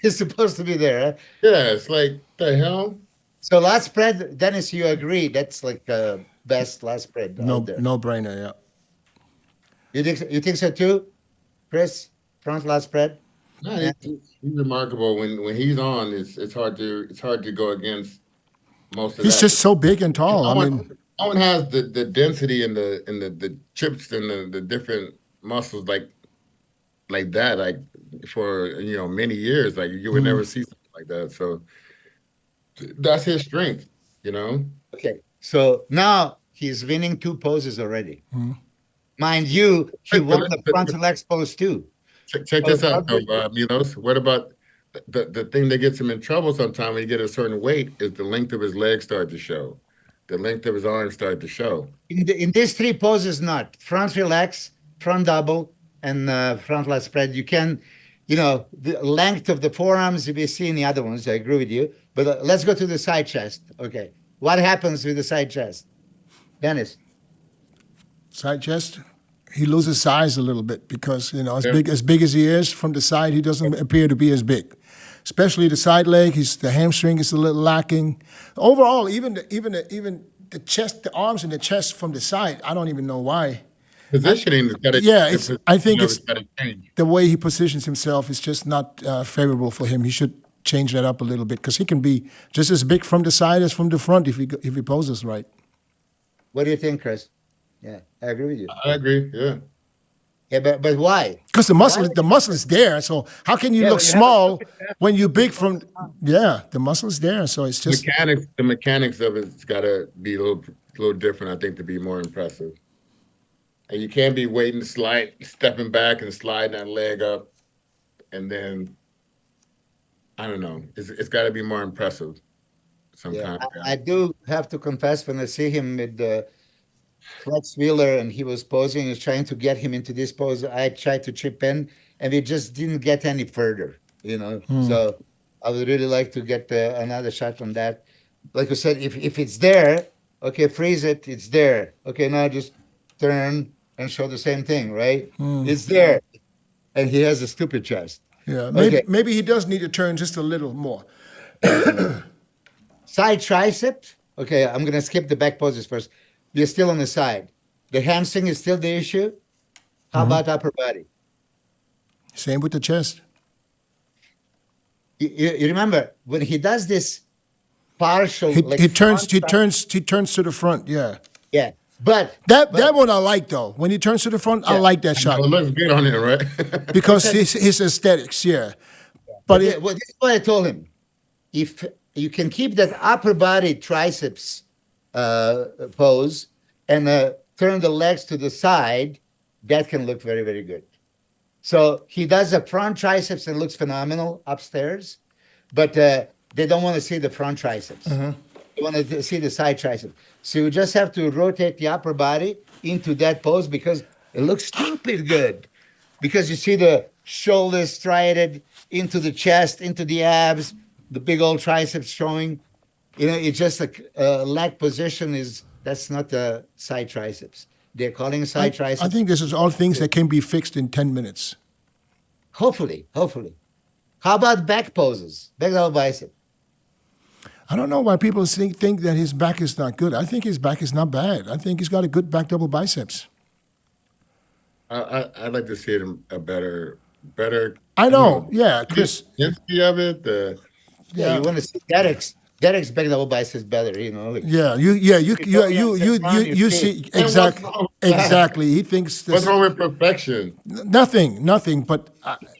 He's supposed to be there. Huh? Yeah, it's like the hell. So last spread, Dennis, you agree that's like the best last spread No, out there. no brainer. Yeah. You think so too, Chris? Front last spread. No, he's remarkable. When he's on, it's hard to go against most of He's that. just so big and tall. No one has the density and the chips and the different muscles like that. Like for many years, like you would never see something like that. So that's his strength. Okay, so now he's winning 2 poses already. Mind you, he won the frontal X pose too. Check this out, though, Milos. What about the thing that gets him in trouble sometimes when you get a certain weight is the length of his legs start to show. The length of his arms start to show. In these 3 poses, not front relax, front double, and front lat spread. You can, the length of the forearms you will see in the other ones. I agree with you. But let's go to the side chest. Okay, what happens with the side chest, Dennis? Side chest, he loses size a little bit because as big as he is from the side, he doesn't appear to be as big. Especially the side leg, the hamstring is a little lacking. Overall, even the chest, the arms and the chest from the side, I don't even know why. Positioning has got to. Yeah, I think it's got to change. the way he positions himself is just not favorable for him. He should change that up a little bit because he can be just as big from the side as from the front if he poses right. What do you think, Chris? Yeah, I agree with you. I agree. Yeah. Yeah, but why? Because the muscle is there. So how can you look small when you're big from? Yeah, the muscle is there. So it's just The mechanics of it's got to be a little different, I think, to be more impressive. And you can't be waiting, stepping back and sliding that leg up, and then I don't know. It's got to be more impressive. Sometimes. Yeah, I do have to confess when I see him with the Flex Wheeler and he was posing, he was trying to get him into this pose. I tried to chip in, and we just didn't get any further. So I would really like to get another shot from that. Like I said, if it's there, okay, freeze it. It's there. Okay, now just turn and show the same thing, right? It's there, and he has a stupid chest. Yeah, Okay. maybe he does need to turn just a little more. Side tricep. Okay, I'm gonna skip the back poses first. You're still on the side. The hamstring is still the issue. How about upper body? Same with the chest. You remember when he does this partial, He, like he turns front he side- turns he turns to the front. Yeah, Yeah, but that one I like though. When he turns to the front, I Yeah. like that shot Well, it looks good on it, right? because his aesthetics. Yeah, but it, well, this is what I told him. If you can keep that upper body triceps pose and turn the legs to the side, that can look very, very good. So he does the front triceps and looks phenomenal upstairs, but they don't want to see the front triceps. They want to see the side triceps. So you just have to rotate the upper body into that pose because it looks stupid good. Because you see the shoulders striated into the chest, into the abs, the big old triceps showing. It's just like leg position that's not the side triceps. They're calling side triceps. I think this is all things that can be fixed in 10 minutes. Hopefully. How about back poses? Back double bicep. I don't know why people think that his back is not good. I think his back is not bad. I think he's got a good back double biceps. I'd like to see it in a better. I know, yeah, Chris. Density of it. Yeah, you want to see Derek's back double biceps better, like, Yeah, you see exactly. He thinks What's this, wrong with perfection? nothing. But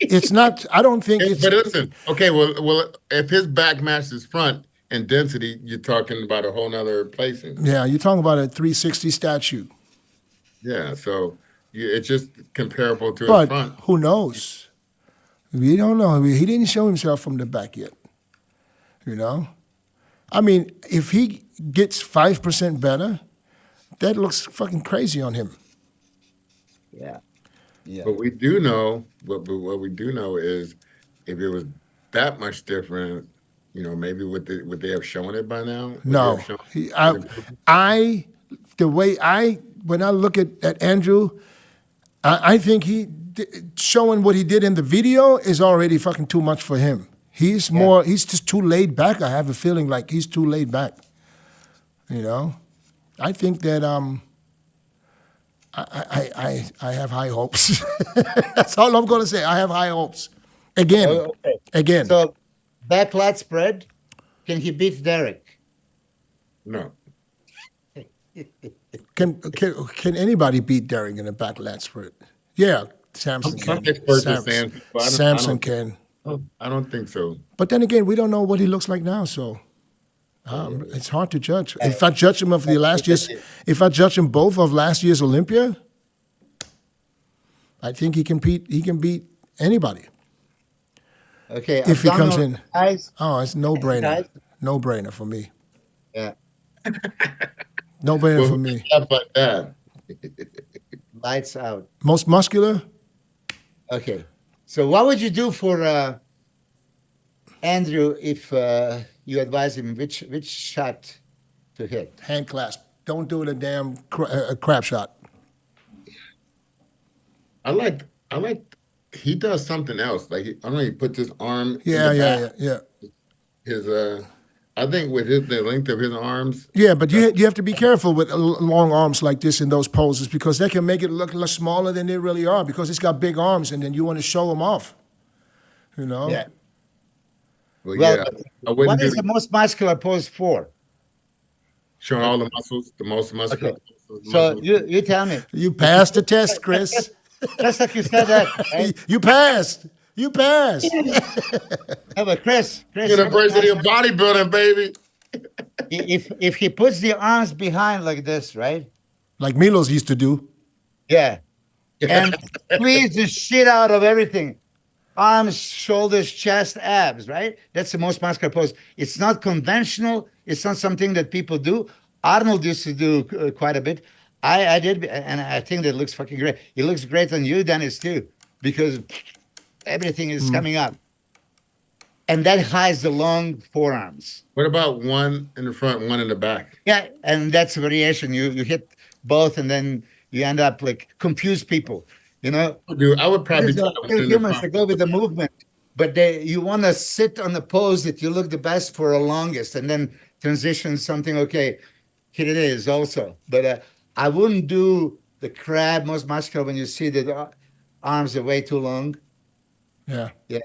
it's not. I don't think it's. But listen, okay, well, if his back matches front in density, you're talking about a whole nother placing. Yeah, you're talking about a 360 statue. Yeah, so it's just comparable to his But front. who knows? We don't know. He didn't show himself from the back yet. I mean, if he gets 5% better, that looks fucking crazy on him. yeah. But we do know what we do know is if it was that much different, maybe would they have shown it by now? Would they No, have shown- when I look at Andrew, I think showing what he did in the video is already fucking too much for him. He's just too laid back. I have a feeling like he's too laid back. I think that I have high hopes. That's all I'm going to say. I have high hopes. Again. So back lat spread, can he beat Derek? No. Can anybody beat Derek in a back lat spread? Yeah, Samson Some can. experts are saying, but Samson can. I don't think so. But then again, we don't know what he looks like now, so it's hard to judge. If I judge him if I judge him both of last year's Olympia, I think he can beat anybody. Okay. If he comes in. Guys, Oh, it's no brainer for me. yeah. No brainer for me. Stuff like that. Lights out. Most muscular? Okay. So what would you do for Andrew if you advise him which shot to hit? Hand clasp. Don't do it a damn crap shot. I like. He does something else. Like I don't know. He puts his arm. Yeah. His I think with the length of his arms. Yeah, but you have to be careful with long arms like this in those poses because that can make it look less smaller than they really are because it's got big arms and then you want to show them off. Yeah. Well, Well, yeah. I wouldn't what do is the most muscular pose for? showing all the muscles, the most muscular. Okay. So you tell me. You passed the test, Chris. Just like you said that, right? You passed. You passed. Yeah, but Chris, University of Bodybuilding, baby. if he puts the arms behind like this, right? Like Milos used to do. Yeah. And squeeze the shit out of everything. Arms, shoulders, chest, abs, right? That's the most muscular pose. It's not conventional. It's not something that people do. Arnold used to do quite a bit. I did, and I think that looks fucking great. It looks great on you, Dennis, too, because everything is coming up. And that hides the long forearms. What about one in the front, one in the back? Yeah, and that's a variation. You hit both, and then you end up like confuse people. Dude, I would probably There's try one in the humans that front. go with the movement. but you want to sit on the pose that you look the best for the longest, and then transition something. Okay, here it is also. But I wouldn't do the crab most muscular when you see that the arms are way too long. Yeah. Yeah,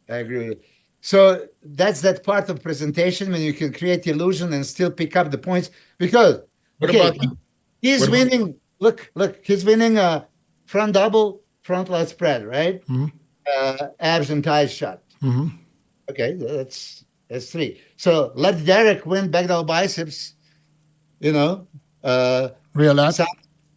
I agree with you. So that's that part of presentation when you can create illusion and still pick up the points. Because What okay, about he's what about- winning. Look, he's winning a front double, front lat spread, right? Abs and thighs shot. Okay, that's three. So let Derek win back double biceps. You know, Real that?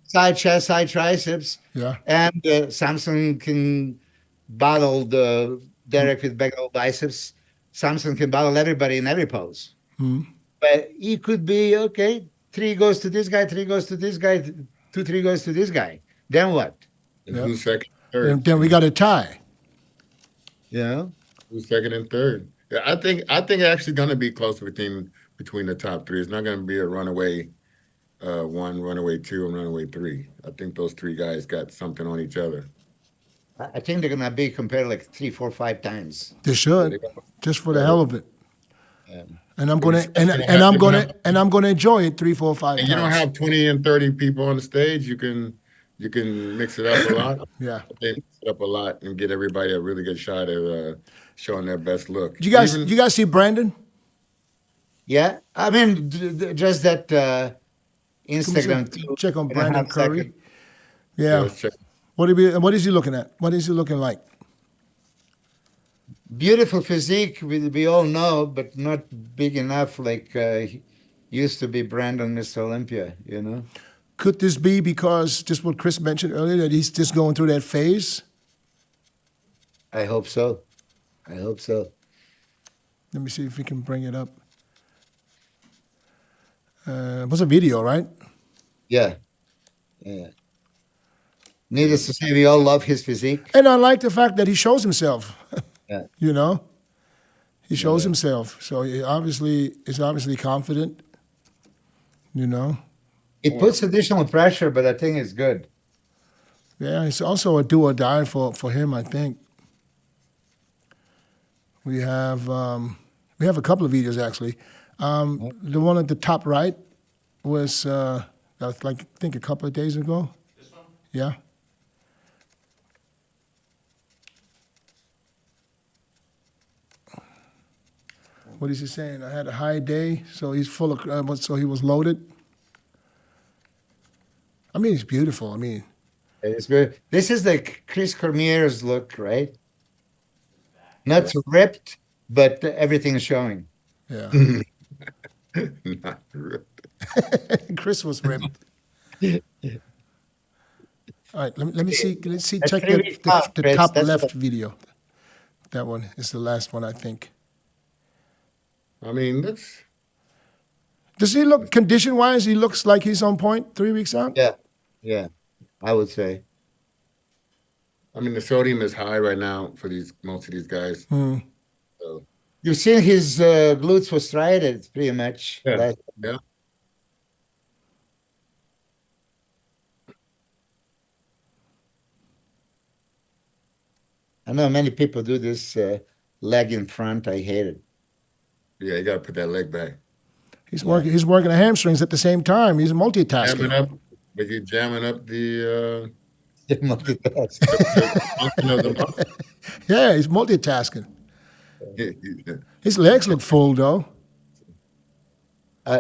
side chest, side triceps. Yeah. And Samson can battle the Derek with back double biceps. Samson can battle everybody in every pose. But he could be okay. 3 goes to this guy, 3 goes to this guy, 2, 3 goes to this guy. Then what? and Yeah. who's second, third? And then we got a tie. You know? Who's second and third? Yeah, I think it's actually going to be close between the top three. It's not going to be a runaway one, runaway two, and runaway three. I think those three guys got something on each other. I think they're gonna be compared like 3, 4, 5 times. They should, just for the hell of it. Um, And I'm gonna It's- and I'm gonna enjoy it 3, 4, 5 And times. you don't have 20 and 30 people on the stage. You can mix it up a lot. Yeah. They mix it up a lot and get everybody a really good shot at showing their best look. Did you guys Even- you guys see Brandon? Yeah, I mean, just that Instagram. Check on 2.5 Brandon Curry. second. Yeah. let's check. What is he looking at? What is he looking like? Beautiful physique, we all know, but not big enough like he used to be Brandon Mr. Olympia, you know? Could this be because just what Chris mentioned earlier, that he's just going through that phase? I hope so. I hope so. Let me see if we can bring it up. It was a video, right? Yeah. Yeah. Needless to say, we all love his physique. And I like the fact that he shows himself. Yeah. You know, he shows himself, so he is obviously confident. You know, It puts additional pressure, but I think it's good. yeah, it's also a do or die for him. I think we have a couple of videos actually. The one at the top right was that's like I think a couple of days ago. This one? Yeah. What is he saying? I had a high day, so he's full of, so he was loaded. I mean, he's beautiful. I mean, It's good. This is like Chris Cormier's look, right? Not ripped, but everything is showing. yeah. Not really. Chris was ripped. All right, let me see. Let's see. That's Check 3 weeks out, the Chris. top That's left what- video. That one is the last one, I think. I mean, that's Does he look condition-wise? He looks like he's on point 3 weeks out. Yeah. Yeah. I would say. I mean, the sodium is high right now for most of these guys. Hmm. So, You've seen his glutes was striated pretty much. yeah, Right? yeah. I know many people do this leg in front. I hate it. Yeah, you got to put that leg back. He's working. He's working the hamstrings at the same time. He's Jamming multitasking. up, but you're jamming up the Multitask. function of the muscle. Yeah, he's multitasking. His legs look full though.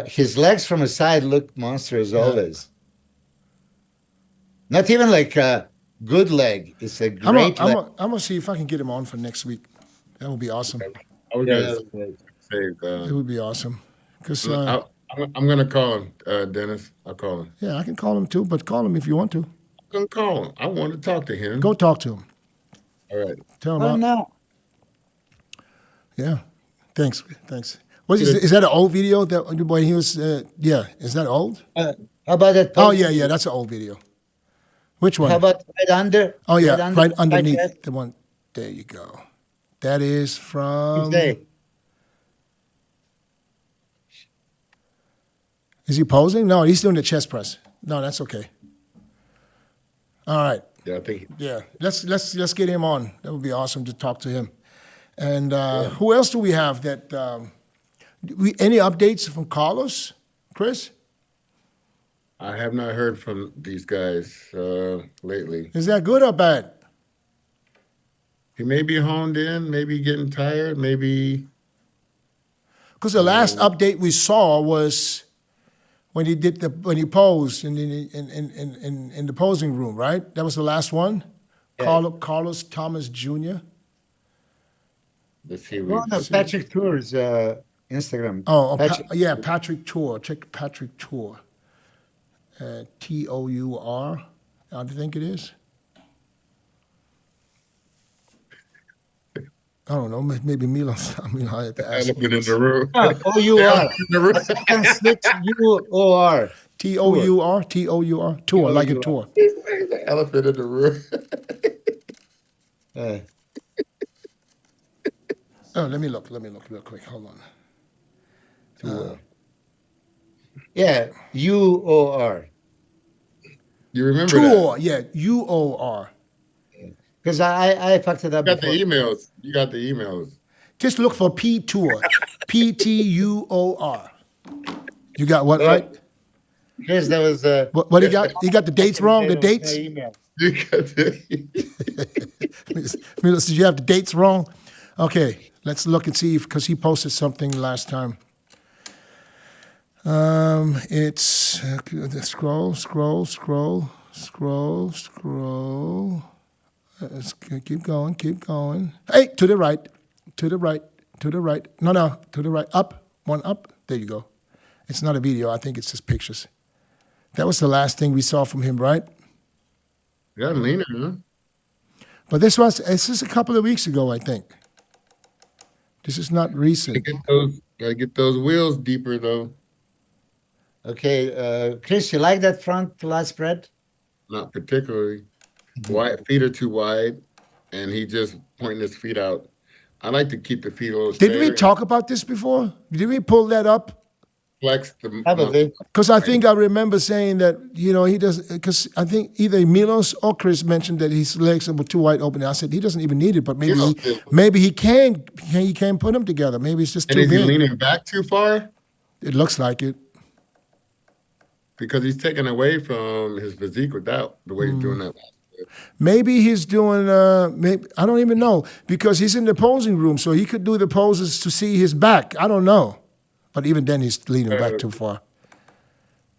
His legs from the side look monstrous always. Not even like a good leg. It's a great leg. I'm gonna see if I can get him on for next week. That would be awesome. I was Yeah, gonna say, It would be awesome. Because I'm gonna call him, Dennis. I'll call him. yeah, I can call him too, but call him if you want to. I'm gonna call him. I want to talk to him. Go talk to him. All right. Tell him. Oh, no. Yeah. Thanks. Is that an old video that when he was? Yeah. Is that old? How about that? Oh pose? yeah. That's an old video. Which one? How about right under? Oh yeah, under, right underneath chest? the one. There you go. That is from. Say, Is he posing? No, he's doing the chest press. No, that's okay. All right. Yeah, I think Yeah, let's get him on. That would be awesome to talk to him. And who else do we have that? Any updates from Carlos, Chris? I have not heard from these guys lately. Is that good or bad? He may be honed in, maybe getting tired, maybe. Because the last update we saw was when he posed in the posing room, right? That was the last one. Yeah. Carlos Thomas Jr. Let's see. No, Patrick Tuor's Instagram. Patrick Tuor. Check Patrick Tuor. Tour. I think it is. I don't know. Maybe Milos. I mean, I have to ask. Elephant in the room. O-U-R. Second 6 U-O-R. Tour. Tour. Tour, like a tour. The elephant in the room. Let me look real quick. Hold on. Yeah, U-O-R. You remember Tuor, that? yeah, UOR. Because I fucked it up You got before. the emails. You got the emails. Just look for P Tuor. P-T-U-O-R. You got what, right? Chris, that was... What he got? He got the dates wrong, the dates? You got the Milos, did you have the dates wrong? Okay, let's look and see because he posted something last time. It's scroll. Let's keep going. Hey, to the right. No, to the right. Up, one up. There you go. It's not a video. I think it's just pictures. That was the last thing we saw from him, right? You got leaner, huh? But this is a couple of weeks ago, I think. This is not recent. Gotta get those wheels deeper, though. Okay, Chris, you like that front lat spread? Not particularly. Wide feet are too wide, and he just pointing his feet out. I like to keep the feet a little straighter. Did we talk about this before? Did we pull that up? Flex the Probably. Because I think I remember saying that, he does, because I think either Milos or Chris mentioned that his legs were too wide open. I said he doesn't even need it, but maybe he can put them together. Maybe it's just And too is he big. leaning back too far? It looks like it. Because he's taken away from his physique without the way he's doing that. Maybe he's doing, I don't even know, because he's in the posing room, so he could do the poses to see his back. I don't know. But even then, he's leaning back too far.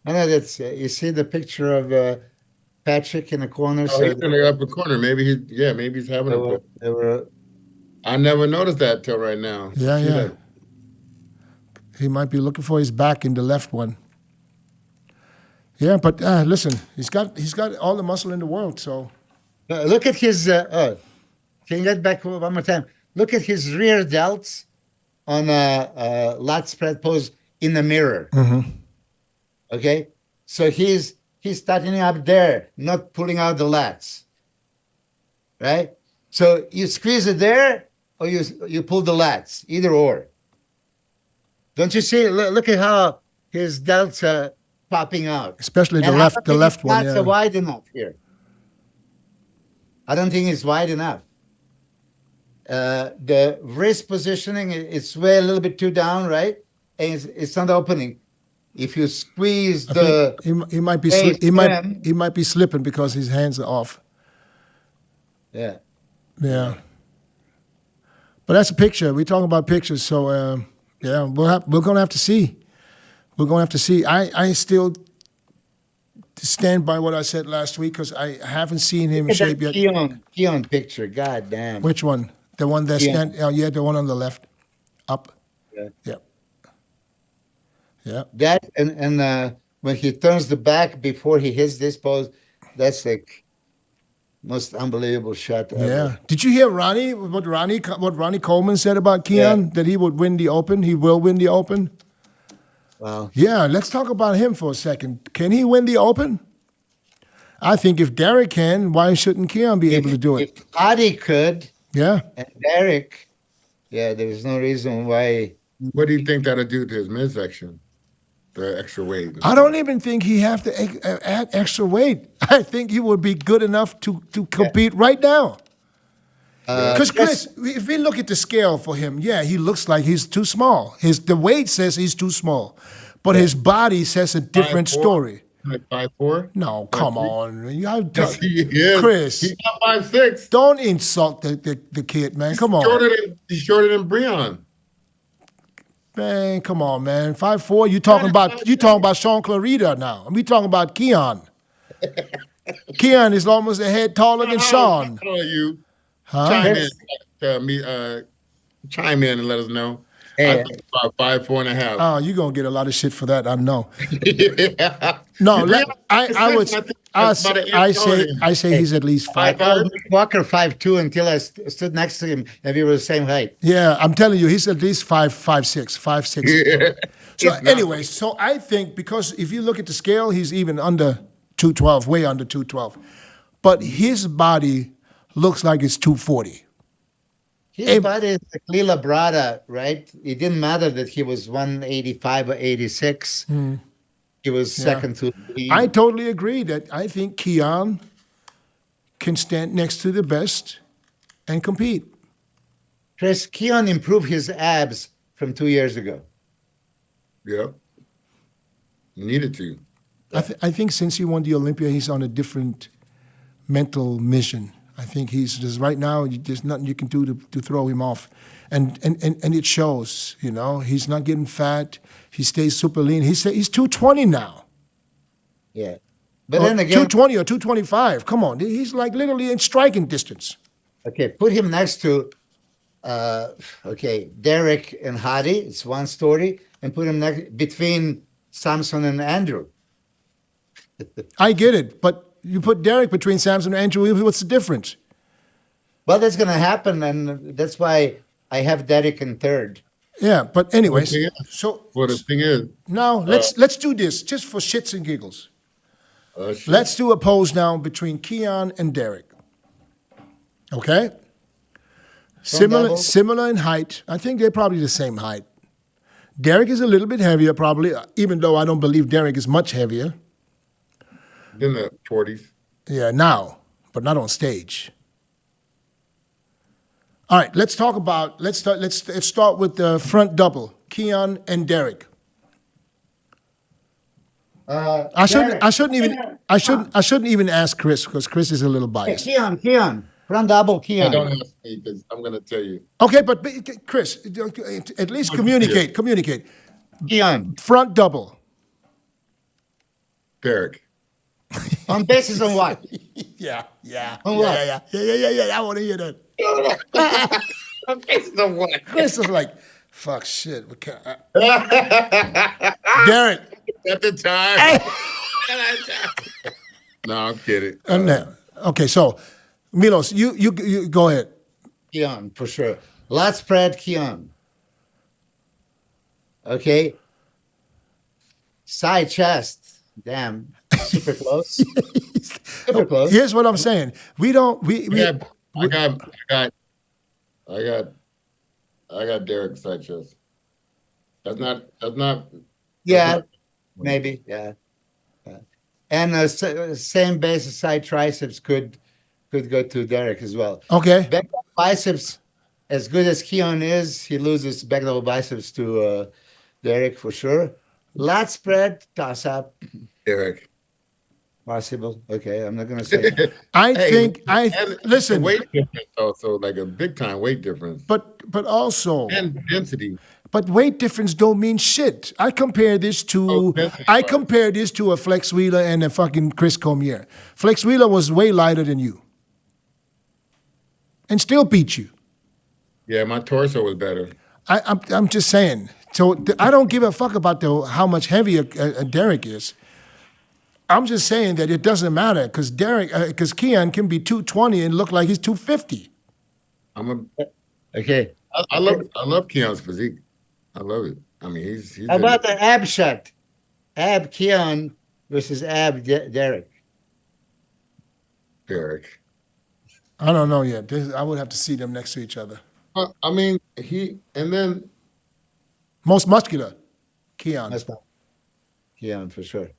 I know that's, you see the picture of Patrick in the corner? Oh, he's in the upper corner. Maybe he's having they were, I never noticed that till right now. Yeah, See yeah. that? He might be looking for his back in the left one. Yeah, but listen, he's got all the muscle in the world. So look at his, can you get back one more time? Look at his rear delts on a lat spread pose in the mirror. Mm-hmm. Okay, so he's tightening up there, not pulling out the lats. Right. So you squeeze it there, or you pull the lats, either or. Don't you see? Look at how his delts are popping out, especially the And left I don't think one. his lats are wide enough here. I don't think it's wide enough. The wrist positioning is way a little bit too down, right? And it's not opening. If you squeeze he might be he might be slipping because his hands are off. Yeah. Yeah. But that's a picture. We're talking about pictures, so yeah, we're gonna have to see. We're gonna have to see. I still stand by what I said last week because I haven't seen him in shape yet. Keon picture, god damn. Which one? The one that stand? Oh, yeah, the one on the left, up. Yeah. Yeah. Yeah. That and when he turns the back before he hits this pose, that's like most unbelievable shot ever. Yeah. Did you hear what Ronnie Coleman said about Keon? That he would win the Open. He will win the Open. Wow. Yeah. Let's talk about him for a second. Can he win the Open? I think if Derek can, why shouldn't Keon be able to do it? If Adi could, yeah. And Derek, yeah, there's no reason why. What do you think that'll do to his midsection? The extra weight. I don't even think he have to add extra weight. I think he would be good enough to compete right now. Because Chris, if we look at the scale for him, yeah, he looks like he's too small. The weight says he's too small, but his body says a different 5'4"? story. Like 5'4"? No, come 5'3"? on, you have Yes, he is. Chris. He's not 5'6". Don't insult the kid, man. Come on, He's shorter than Breon. man. Come on, man. 5'4". You talking about Sean Clarita now? We talking about Keon. Keon is almost a head taller than Sean. How are you? Huh? Chime in and let us know. Hey. I think about 5'4.5". Oh, you're gonna get a lot of shit for that. I know. Yeah. No, Yeah, I say he's at least I 5. called Nick Walker 5'2" until I stood next to him and we were the same height. Yeah, I'm telling you, he's at least 5'6". Yeah. So He's not- anyway, so I think because if you look at the scale, he's even under 212, way under 212. But his body looks like it's 240. His body is like Lila Brada, right? It didn't matter that he was 185 or 86. He was second to me. I totally agree that I think Keon can stand next to the best and compete. Chris, Keon improved his abs from 2 years ago. Yep. Needed to. I think since he won the Olympia, he's on a different mental mission. I think he's just right now. There's nothing you can do to throw him off, and it shows. You know, he's not getting fat. He stays super lean. He's 220 now. Yeah. But then again, 220 or 225. Come on, he's like literally in striking distance. okay, put him next to, Derek and Hadi. It's one story. And put him next between Samson and Andrew. I get it, but you put Derek between Samson and Andrew. What's the difference? Well, that's going to happen, and that's why I have Derek in third. Yeah, but anyways, The thing is, now let's do this just for shits and giggles. shit. Let's do a pose now between Keon and Derek. Okay? Similar in height. I think they're probably the same height. Derek is a little bit heavier, probably, even though I don't believe Derek is much heavier. in the 40s. Yeah, now, but not on stage. All right, let's start with the front double, Keon and Derek. I shouldn't even ask Chris because Chris is a little biased. Keon, front double, Keon. Don't ask me because I'm going to tell you. Okay, but Chris, at least communicate. Keon, Front double. Derek. on basis on what? Yeah. On what? Yeah. I want to hear that. Chris is like, fuck shit. Derek. At the time. No, I'm kidding. No. Okay, so Milos, you go ahead. Keon, for sure. Lat spread, Keon. Okay. Side chest. Damn. Super close. Super close. Here's what I'm saying. I got Derek side chest. That's not. Yeah, maybe. Yeah. And same base side triceps could go to Derek as well. Okay. Back double biceps, as good as Keon is, he loses back double biceps to Derek for sure. Lat spread, toss up. Derek. Possible. Okay, I'm not gonna say. Listen. The weight difference also, like a big time weight difference. But also. And density. But weight difference don't mean shit. I compare this to a Flex Wheeler and a fucking Chris Cormier. Flex Wheeler was way lighter than you, and still beat you. Yeah, my torso was better. I'm just saying. So I don't give a fuck about how much heavier Derek is. I'm just saying that it doesn't matter because Keon can be 220 and look like he's 250. Okay. I love Keon's physique. I love it. I mean, he's How about the ab shot? Ab Keon versus ab Derek. Derek. I don't know yet. I would have to see them next to each other. I mean, then most muscular, Keon. That's not Keon for sure.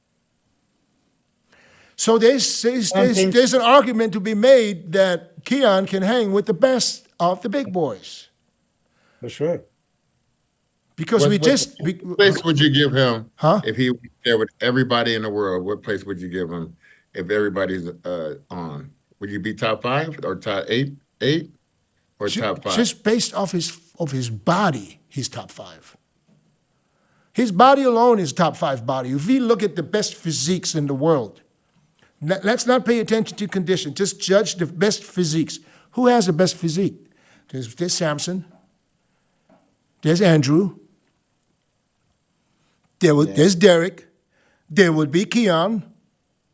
So there's an argument to be made that Keon can hang with the best of the big boys For sure. because What place would you give him Huh? if he was there with everybody in the world? What place would you give him if everybody's on? Would you be top 5 or top eight or top 5? just based off his body, he's top 5. His body alone is top 5 body. If we look at the best physiques in the world, let's not pay attention to condition. Just judge the best physiques. Who has the best physique? There's Samson. There's Andrew. There's Derek. There would be Keon.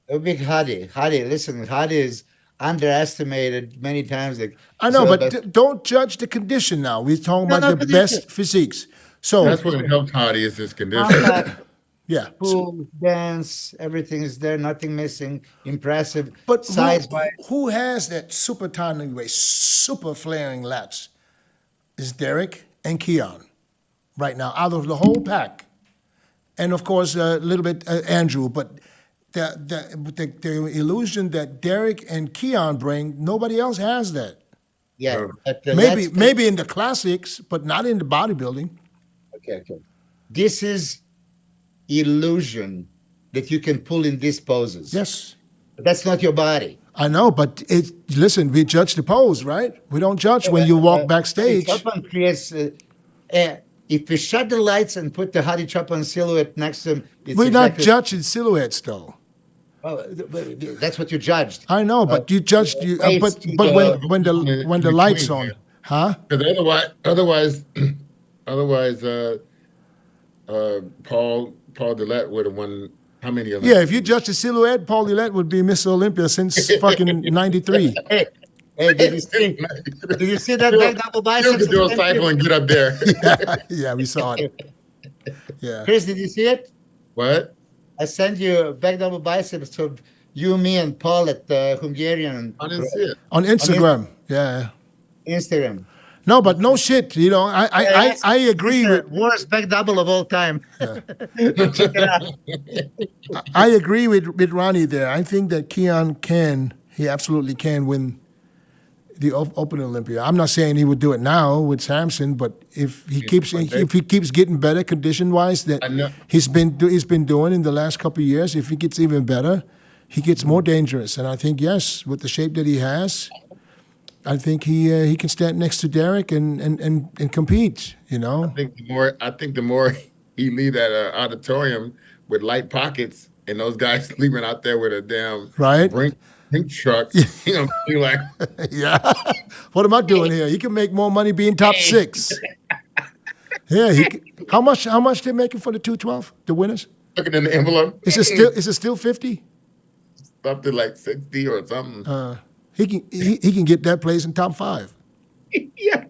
It would be Hadi. Listen, Hadi is underestimated many times. Like, I know, so but don't judge the condition now. We're talking about the condition. best physiques. So That's what helped Hadi is his condition. Contact, yeah. pool, dance, everything is there, nothing missing. Impressive. But Size-wise. who has that super tiny waist, super flaring lats? Is Derek and Keon right now out of the whole pack, and of course a little bit Andrew. But the illusion that Derek and Keon bring, nobody else has that. Yeah. But, Maybe in the classics, but not in the bodybuilding. Okay. This is illusion that you can pull in these poses. Yes, But that's not your body. I know, but listen, we judge the pose, right? We don't judge when you walk backstage. Chopin creates. If we shut the lights and put the Hadi Chopin silhouette next to him, it's We're not exactly, judging silhouettes, though. Oh, that's what you judged. I know, but you judged you. waist to But the- when the lights on, huh? Because otherwise, Paul Dillette would have won. How many of them? Yeah, if you judge the silhouette, Paul Dillette would be Mr. Olympia since fucking '93. Hey, did you see that back double You biceps? could do a cycle and get up there. Yeah, we saw it. Yeah. Chris, did you see it? What? I sent you back double biceps of you, me, and Paul at the Hungarian I didn't see it. On Instagram. Yeah. Instagram. No, but no shit. You know, I agree It's with the worst back double of all time. Check it out. I agree with Ronnie there. I think that Keon he absolutely can win the Open Olympia. I'm not saying he would do it now with Samson, but if he keeps getting better condition wise that I know. he's been doing in the last couple of years, if he gets even better, he gets more dangerous. And I think yes, with the shape that he has, I think he can stand next to Derek and compete. You know. I think the more he leave that auditorium with light pockets and those guys sleeping out there with a damn Right. brink truck, you know, be like, Yeah. What am I doing here? He can make more money being top 6. Yeah. How much they making for the 212? The winners? looking in the envelope. Is it still 50? Something like 60 or something. He can get that place in top 5. Yeah.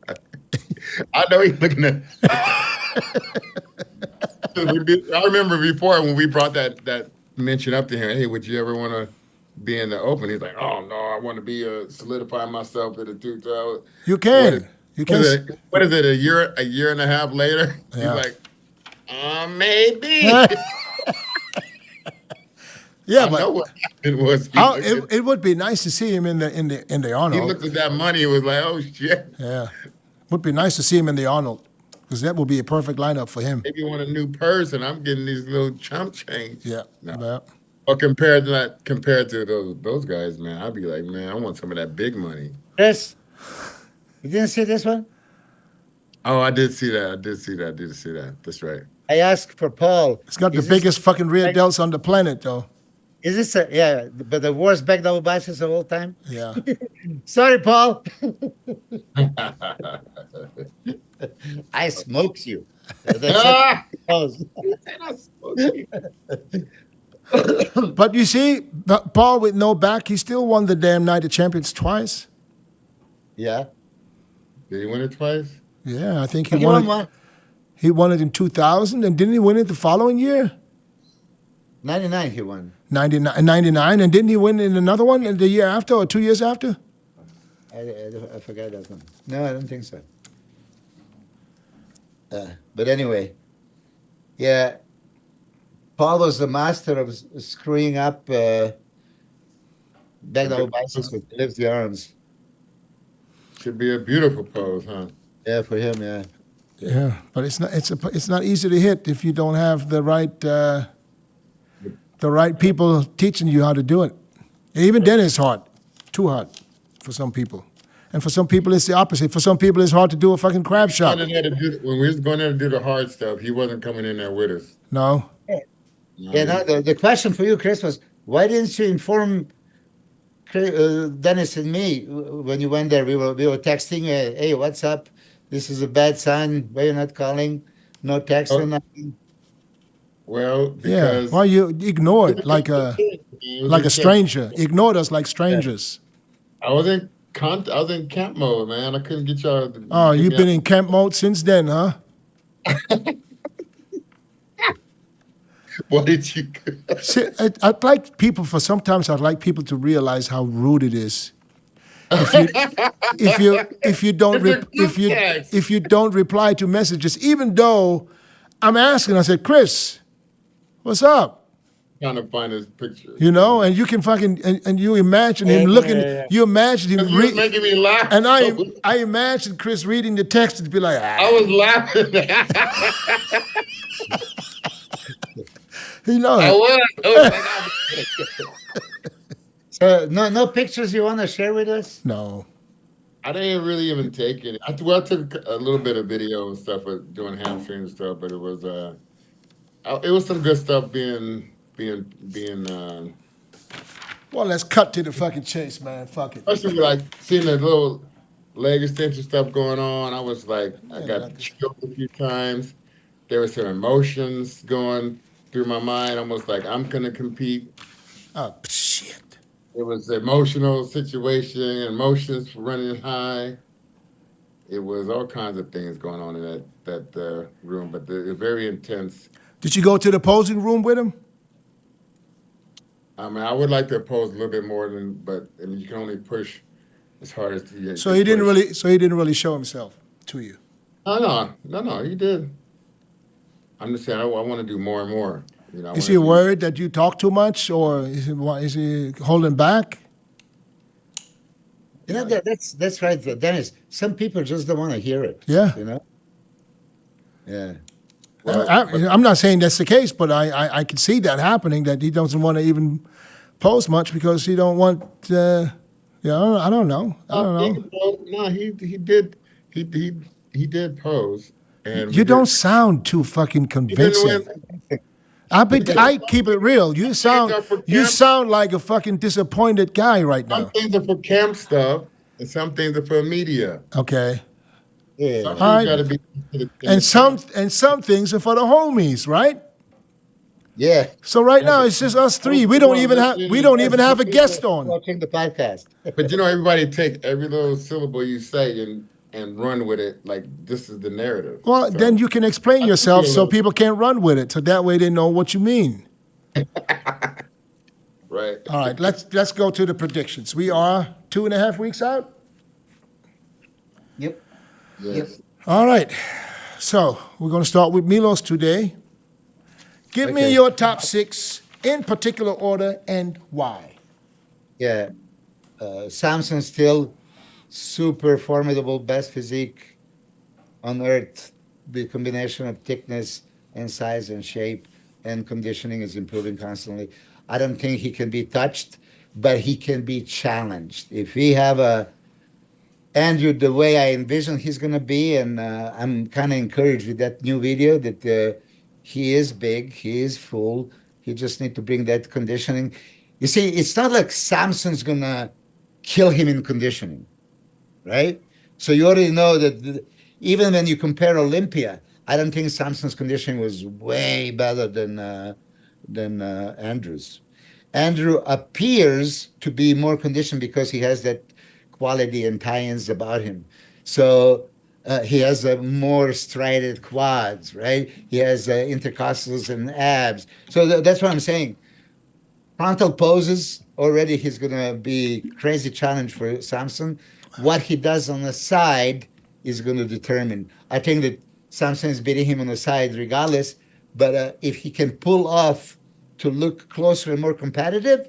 I know he's looking at. I remember before when we brought that mention up to him. Hey, would you ever want to be in the Open? He's like, oh no, I want to be solidify myself at the 212. You can. What is it? A year and a half later? Yeah. He's like, maybe. Yeah, I know but what happened was it would be nice to see him in the he Arnold. looked at that money and was like, oh shit. Yeah, would be nice to see him in the Arnold because that would be a perfect lineup for him. Maybe you want a new person. I'm getting these little chump change. Yeah. No. Yeah. Or compared to those guys, man, I'd be like, man, I want some of that big money. Chris, you didn't see this one? Oh, I did see that. That's right. I asked for Paul. It's got the is this- biggest fucking rear delts on the planet, though. Is this but the worst back double biceps of all time? Yeah. Sorry, Paul. I smokes you. Ah! But you see, Paul with no back, he still won the damn Night of Champions twice. Yeah. Did he win it twice? Yeah, I think he He won won it. one. He won it in 2000, and didn't he win it the following year? 99 he won. 99, and didn't he win in another one the year after or 2 years after? I forgot that one. No, I don't think so. But anyway, yeah, Paul was the master of screwing up back double biceps with lifts the arms. Should be a beautiful pose, huh? Yeah, for him, yeah. Yeah, but it's not easy to hit if you don't have the right people teaching you how to do it. And even then, it's hard, too hard for some people, and for some people it's the opposite. For some people, it's hard to do a fucking crab shot. When we was going there to do the hard stuff, he wasn't coming in there with us. No, No, Yeah, no, the question for you, Chris, was why didn't you inform Dennis and me when you went there? We were texting, hey, what's up? This is a bad sign. Why you're not calling? No text Oh. or nothing. Well, yeah. because Why you ignored like a stranger? Ignored us like strangers. I was in camp mode, man. I couldn't get y'all. Oh, you've been in camp mode since then, huh? What did you? See, I'd like people sometimes I'd like people to realize how rude it is. If you don't if you don't reply to messages, even though I'm asking, I said, Chris, what's up? Trying to find his picture. You know, and you can fucking and you imagine him looking. You imagine him You was making me laugh. and I imagine Chris reading the text and be like, I was laughing. you know, I was. So no pictures you want to share with us? no. I didn't really even take it. I took a little bit of video and stuff with doing hamstring and stuff, but it was some good stuff being. Well, let's cut to the fucking chase, man. Fuck it. Especially like seeing the little leg extension stuff going on. I was like, I got chilled a few times. There were some emotions going through my mind, almost like I'm gonna compete. Oh shit. It was an emotional situation, emotions running high. It was all kinds of things going on in that room, but it was very intense. Did you go to the posing room with him? I mean, I would like to pose a little bit more but I mean, you can only push as hard as you. So he didn't really show himself to you. No, he did. I'm just saying, I want to do more and more. You know, Is he worried that you talk too much, or is he holding back? You know, that's right, Dennis. Some people just don't want to hear it. Yeah. You know? Yeah. Well, I'm not saying that's the case, but I can see that happening. That he doesn't want to even post much because he don't want. I don't know. No, he did. He did pose. And You don't sound too fucking convincing. I keep it real. You sound like a fucking disappointed guy right now. Some things are for camp stuff, and some things are for media. Okay. Yeah. Some All right. things gotta be. And some things are for the homies, right? Yeah. So right now it's just us three. We don't even have a guest on. Watching the podcast. But you know, everybody take every little syllable you say and run with it like this is the narrative. Well, So, then you can explain yourself so people can't run with it. So that way they know what you mean. right. All right, let's go to the predictions. We are 2.5 weeks out. Yep. Yes. All right. So we're going to start with Milos today. Give me Okay. your top 6 in particular order and why. Yeah. Samson still super formidable, best physique on earth. The combination of thickness and size and shape and conditioning is improving constantly. I don't think he can be touched, but he can be challenged. If we have Andrew the way I envision he's going to be, and I'm kind of encouraged with that new video that he is big, he is full. He just need to bring that conditioning. You see, it's not like Samson's going to kill him in conditioning, right? So you already know that even when you compare Olympia, I don't think Samson's conditioning was way better than Andrew's. Andrew appears to be more conditioned because he has that quality and tie-ins about him. So he has more strided quads, right? He has intercostals and abs. So that's what I'm saying. Frontal poses, already he's going to be crazy challenge for Samson. What he does on the side is going to determine. I think that Samson is beating him on the side regardless, but if he can pull off to look closer and more competitive,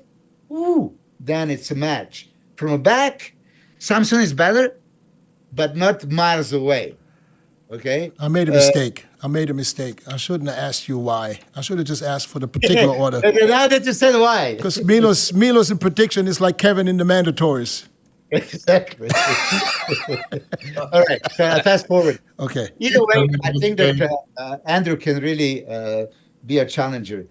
then it's a match. From a back, Samson is better, but not miles away. Okay. I made a mistake. I shouldn't have asked you why. I should have just asked for the particular order. Now that you said why. Because Milos in prediction is like Kevin in the mandatories. Exactly. All right. So fast forward. Okay. Either way, I think that Andrew can really be a challenger.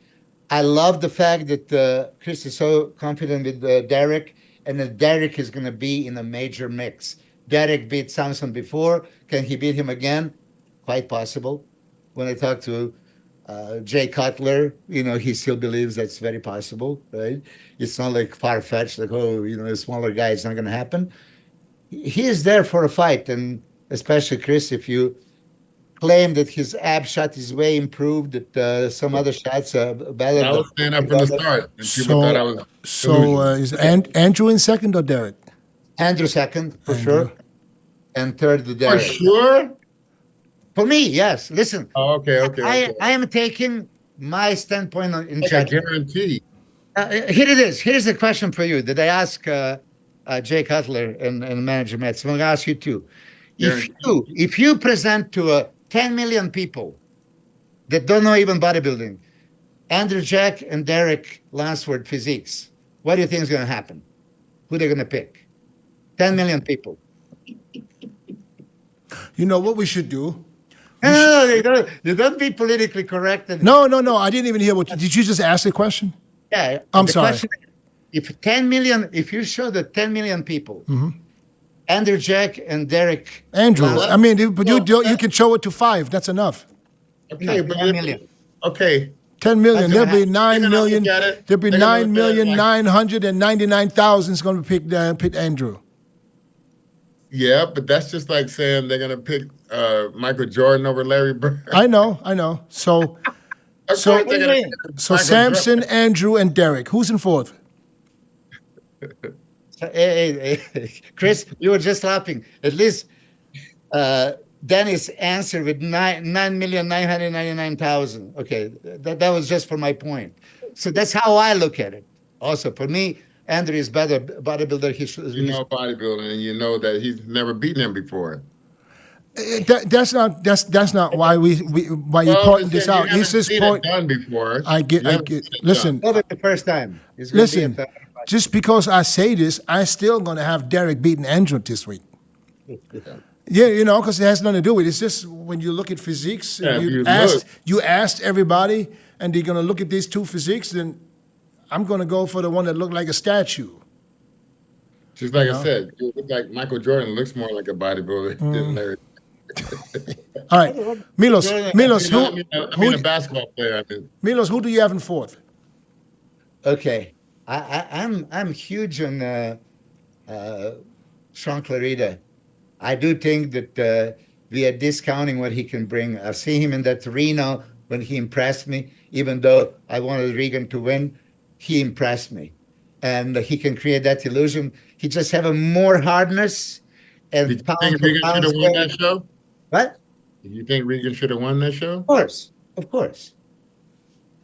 I love the fact that Chris is so confident with Derek, and that Derek is going to be in a major mix. Derek beat Samson before. Can he beat him again? Quite possible. When I talk to Jay Cutler, he still believes that's very possible, right? It's not like far-fetched, like, a smaller guy, it's not going to happen. He is there for a fight, and especially Chris, if you claim that his ab shot is way improved, that some other shots are better. I was saying that from the start, and people thought I was. So is Andrew in second or Derek? Andrew second, for sure. And third, the Derek. For sure? For me, yes. Listen. Oh, okay. I am taking my standpoint in Like judging. a guarantee. Here it is. Here's the question for you. Did I ask Jay Cutler and manager Metz? I'm going to ask you too. If you present to 10 million people that don't know even bodybuilding, Andrew Jack and Derek Lansford physiques, what do you think is going to happen? Who they're going to pick? 10 million people. You know what we should do? No, you don't be politically correct. No. I didn't even hear did you just ask the question? Yeah. I'm sorry. Question, if you show the 10 million people, Andrew Jack and Derek. Andrew, I mean, but you can show it to 5. That's enough. Okay, but 10 million. Okay. 10 million. There'll be 9 million. There'll be They're gonna 9,999,000 is going to pick Andrew. Yeah, but that's just like saying they're gonna pick Michael Jordan over Larry Bird. I know. So Samson, Andrew, and Derek. Who's in fourth? Hey, Chris, you were just laughing. At least Dennis answered with 9,999,000. Okay, that was just for my point. So that's how I look at it. Also, for me, Andrew is better bodybuilder. You know bodybuilding, and you know that he's never beaten him before. That's not why why you pointing this out. He's just done before. I get. Listen, over the first time. Listen, just because I say this, I still gonna have Derek beating Andrew this week. Yeah, because it has nothing to do with it. It's just when you look at physiques, you asked everybody, and they're gonna look at these two physiques, then I'm gonna go for the one that looked like a statue. Just like I said, you look like Michael Jordan looks more like a bodybuilder than Larry. All right, Milos, I mean a basketball player. Milos, who do you have in fourth? Okay, I'm huge on Sean Clarita. I do think that we are discounting what he can bring. I've seen him in that Reno when he impressed me. Even though I wanted Regan to win, he impressed me, and he can create that illusion. He just have a more hardness and Did you think Regan should have won that show? What? Did you think Regan should have won that show? Of course.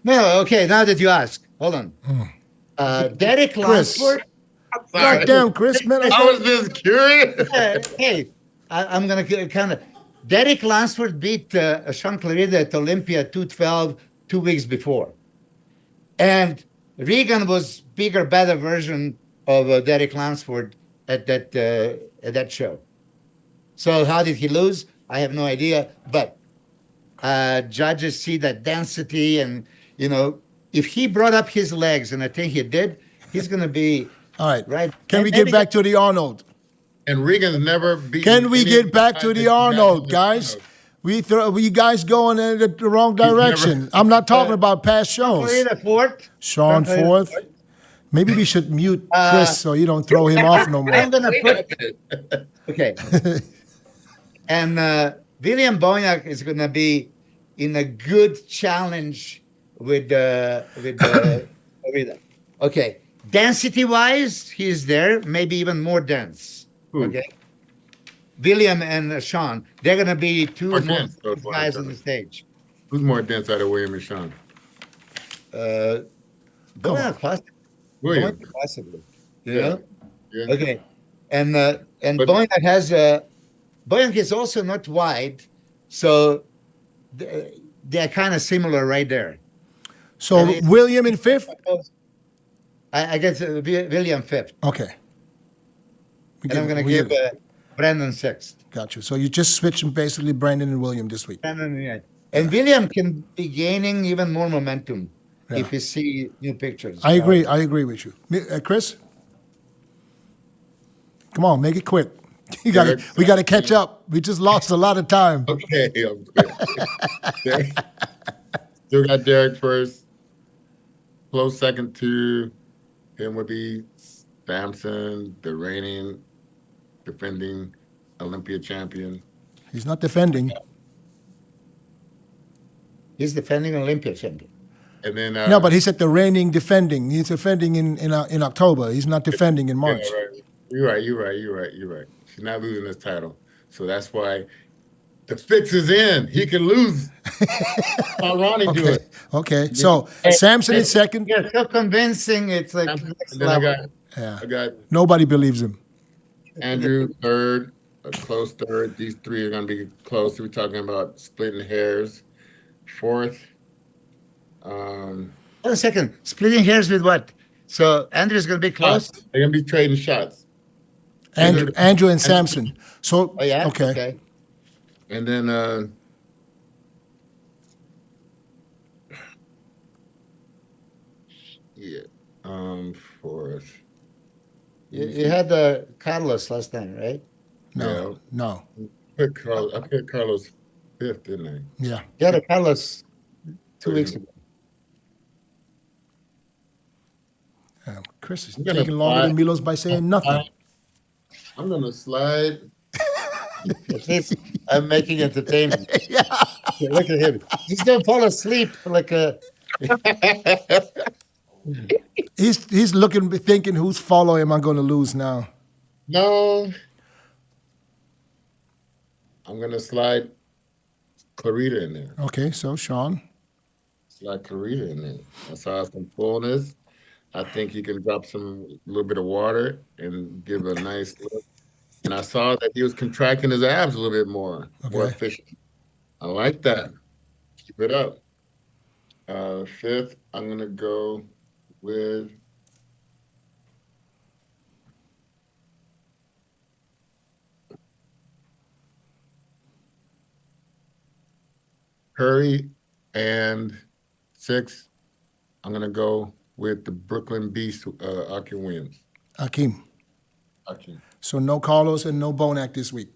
No, okay. Now that you ask, hold on. Derek Lansford. Goddamn, Chris, man. I was just curious. Hey, I'm gonna kind of. Derek Lansford beat Sean Clarida at Olympia 212 2 weeks before, and Regan was bigger, better version of Derek Lansford at that show. So how did he lose? I have no idea, but judges see that density, and if he brought up his legs, and I think he did, he's going to be all right. Right? Can we get back to the Arnold? And Regan's never beaten. Can we get back to the Arnold, guys? You guys going in the wrong direction. I'm not talking about past shows. Sean fourth. Maybe we should mute Chris so you don't throw him off no more. I'm gonna put okay. And William Boyack is gonna be in a good challenge with Rita. Okay, density wise, he's there. Maybe even more dense. Okay. William and Sean, they're going to be two more guys on the stage. Who's more dense out of William and Sean? Possibly. William. Possibly. Yeah. Okay. And Boyack has Boyank is also not wide, so they're kind of similar right there. So And it's- William in fifth? I get William fifth, Okay. and I'm going to give Brandon sixth. Got you. So you just switching basically Brandon and William this week. Brandon, yeah. And William can be gaining even more momentum Yeah. if you see new pictures. I agree. I agree with you. Chris? Come on, make it quick. We got to catch up. We just lost a lot of time. Okay. Still got Derek first. Close second to him would be Samson, the reigning, defending Olympia champion. He's not defending. He's defending Olympia champion. And then No, but he said the reigning defending. He's defending in October. He's not defending in March. Yeah, right. You're right. He's not losing his title. So that's why the fix is in. He can lose. How Ronnie do Okay. it. Okay. So Samson is second. You're so convincing. It's like And next then I level. got, I got Nobody believes him. Andrew third, a close third. These three are going to be close. We're talking about splitting hairs. Fourth. Hold on a second. Splitting hairs with what? So Andrew's going to be close. They're going to be trading shots. Andrew and Samson. So Oh yeah. okay. And then yeah, fourth. You had Carlos last time, right? No. No. I put Carlos fifth, didn't I? Yeah. You had Carlos 2 weeks ago. Chris is I'm gonna taking longer than buy- Milos by saying nothing. I'm gonna slide. At least I'm making entertainment. Yeah, look at him. Just don't fall asleep like a. He's looking, thinking, whose follow am I going to lose now? No, I'm gonna slide Clarita in there. Okay, so Sean. Slide Clarita in there. I saw some fullness. I think he can drop some little bit of water and give a nice look. And I saw that he was contracting his abs a little bit more Okay. efficient. I like that. Keep it up. Fifth, I'm gonna go with Curry, and sixth, I'm gonna go with the Brooklyn Beast, Aki Williams. Akeem. Aki. So no Carlos and no Bonac this week.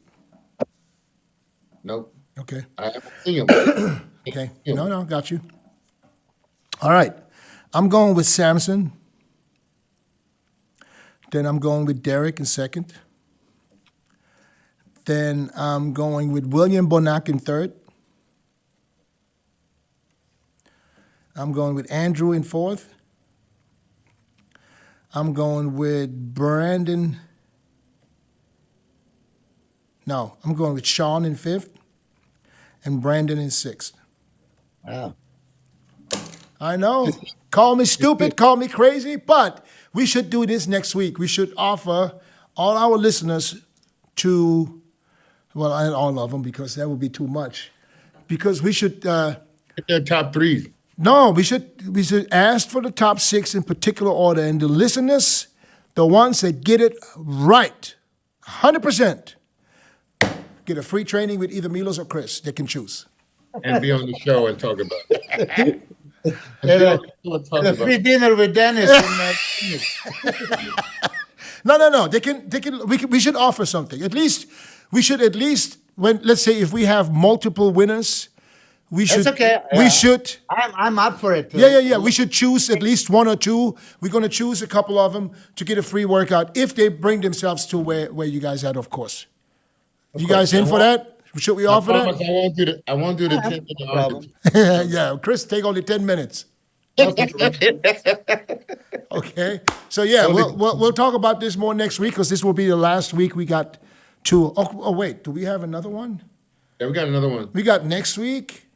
Nope, Okay. I haven't seen him. Okay. No, got you. All right. I'm going with Samson. Then I'm going with Derek in second. Then I'm going with William Bonac in third. I'm going with Andrew in fourth. I'm going with Brandon. No, I'm going with Sean in fifth and Brandon in sixth. Wow. I know. Call me stupid, call me crazy, but we should do this next week. We should offer all our listeners to, well, not all of them because that would be too much. Because we should, Get their top threes. no, we should ask for the top 6 in particular order, and the listeners, the ones that get it right, 100%, get a free training with either Milos or Chris. They can choose. And be on the show and talk about it. The free dinner with Dennis. No. They can. We should offer something. We should at least when, let's say, if we have multiple winners, we should. That's okay. We should. I'm up for it. Yeah. We should choose at least 1 or 2. We're going to choose a couple of them to get a free workout if they bring themselves to where you guys at, of course. You guys in for that? Should we offer I that? won't do the 10-minute problem. Yeah, Chris, take only 10 minutes. Okay. So yeah, we'll talk about this more next week because this will be the last week we got to. Oh wait, do we have another one? Yeah, we got another one. We got next week,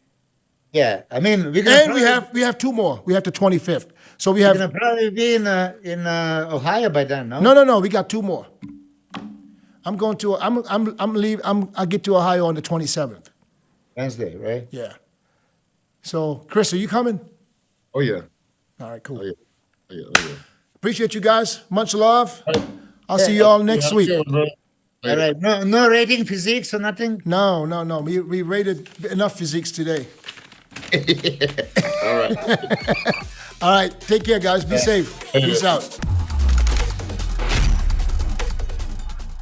Yeah, I mean, and we have 2 more. We have the 25th. So we We're have gonna probably be in Ohio by then, no? no. We got 2 more. I'm going to. I get to Ohio on the 27th. Wednesday, right? Yeah. So, Chris, are you coming? Oh yeah. All right, cool. Oh yeah. Oh yeah. Oh yeah. Appreciate you guys. Much love. All right. I'll see you all next week. Chill, bro. All right. No rating physiques or nothing? No. We rated enough physiques today. All right. All right. Take care, guys. Be safe. Peace out.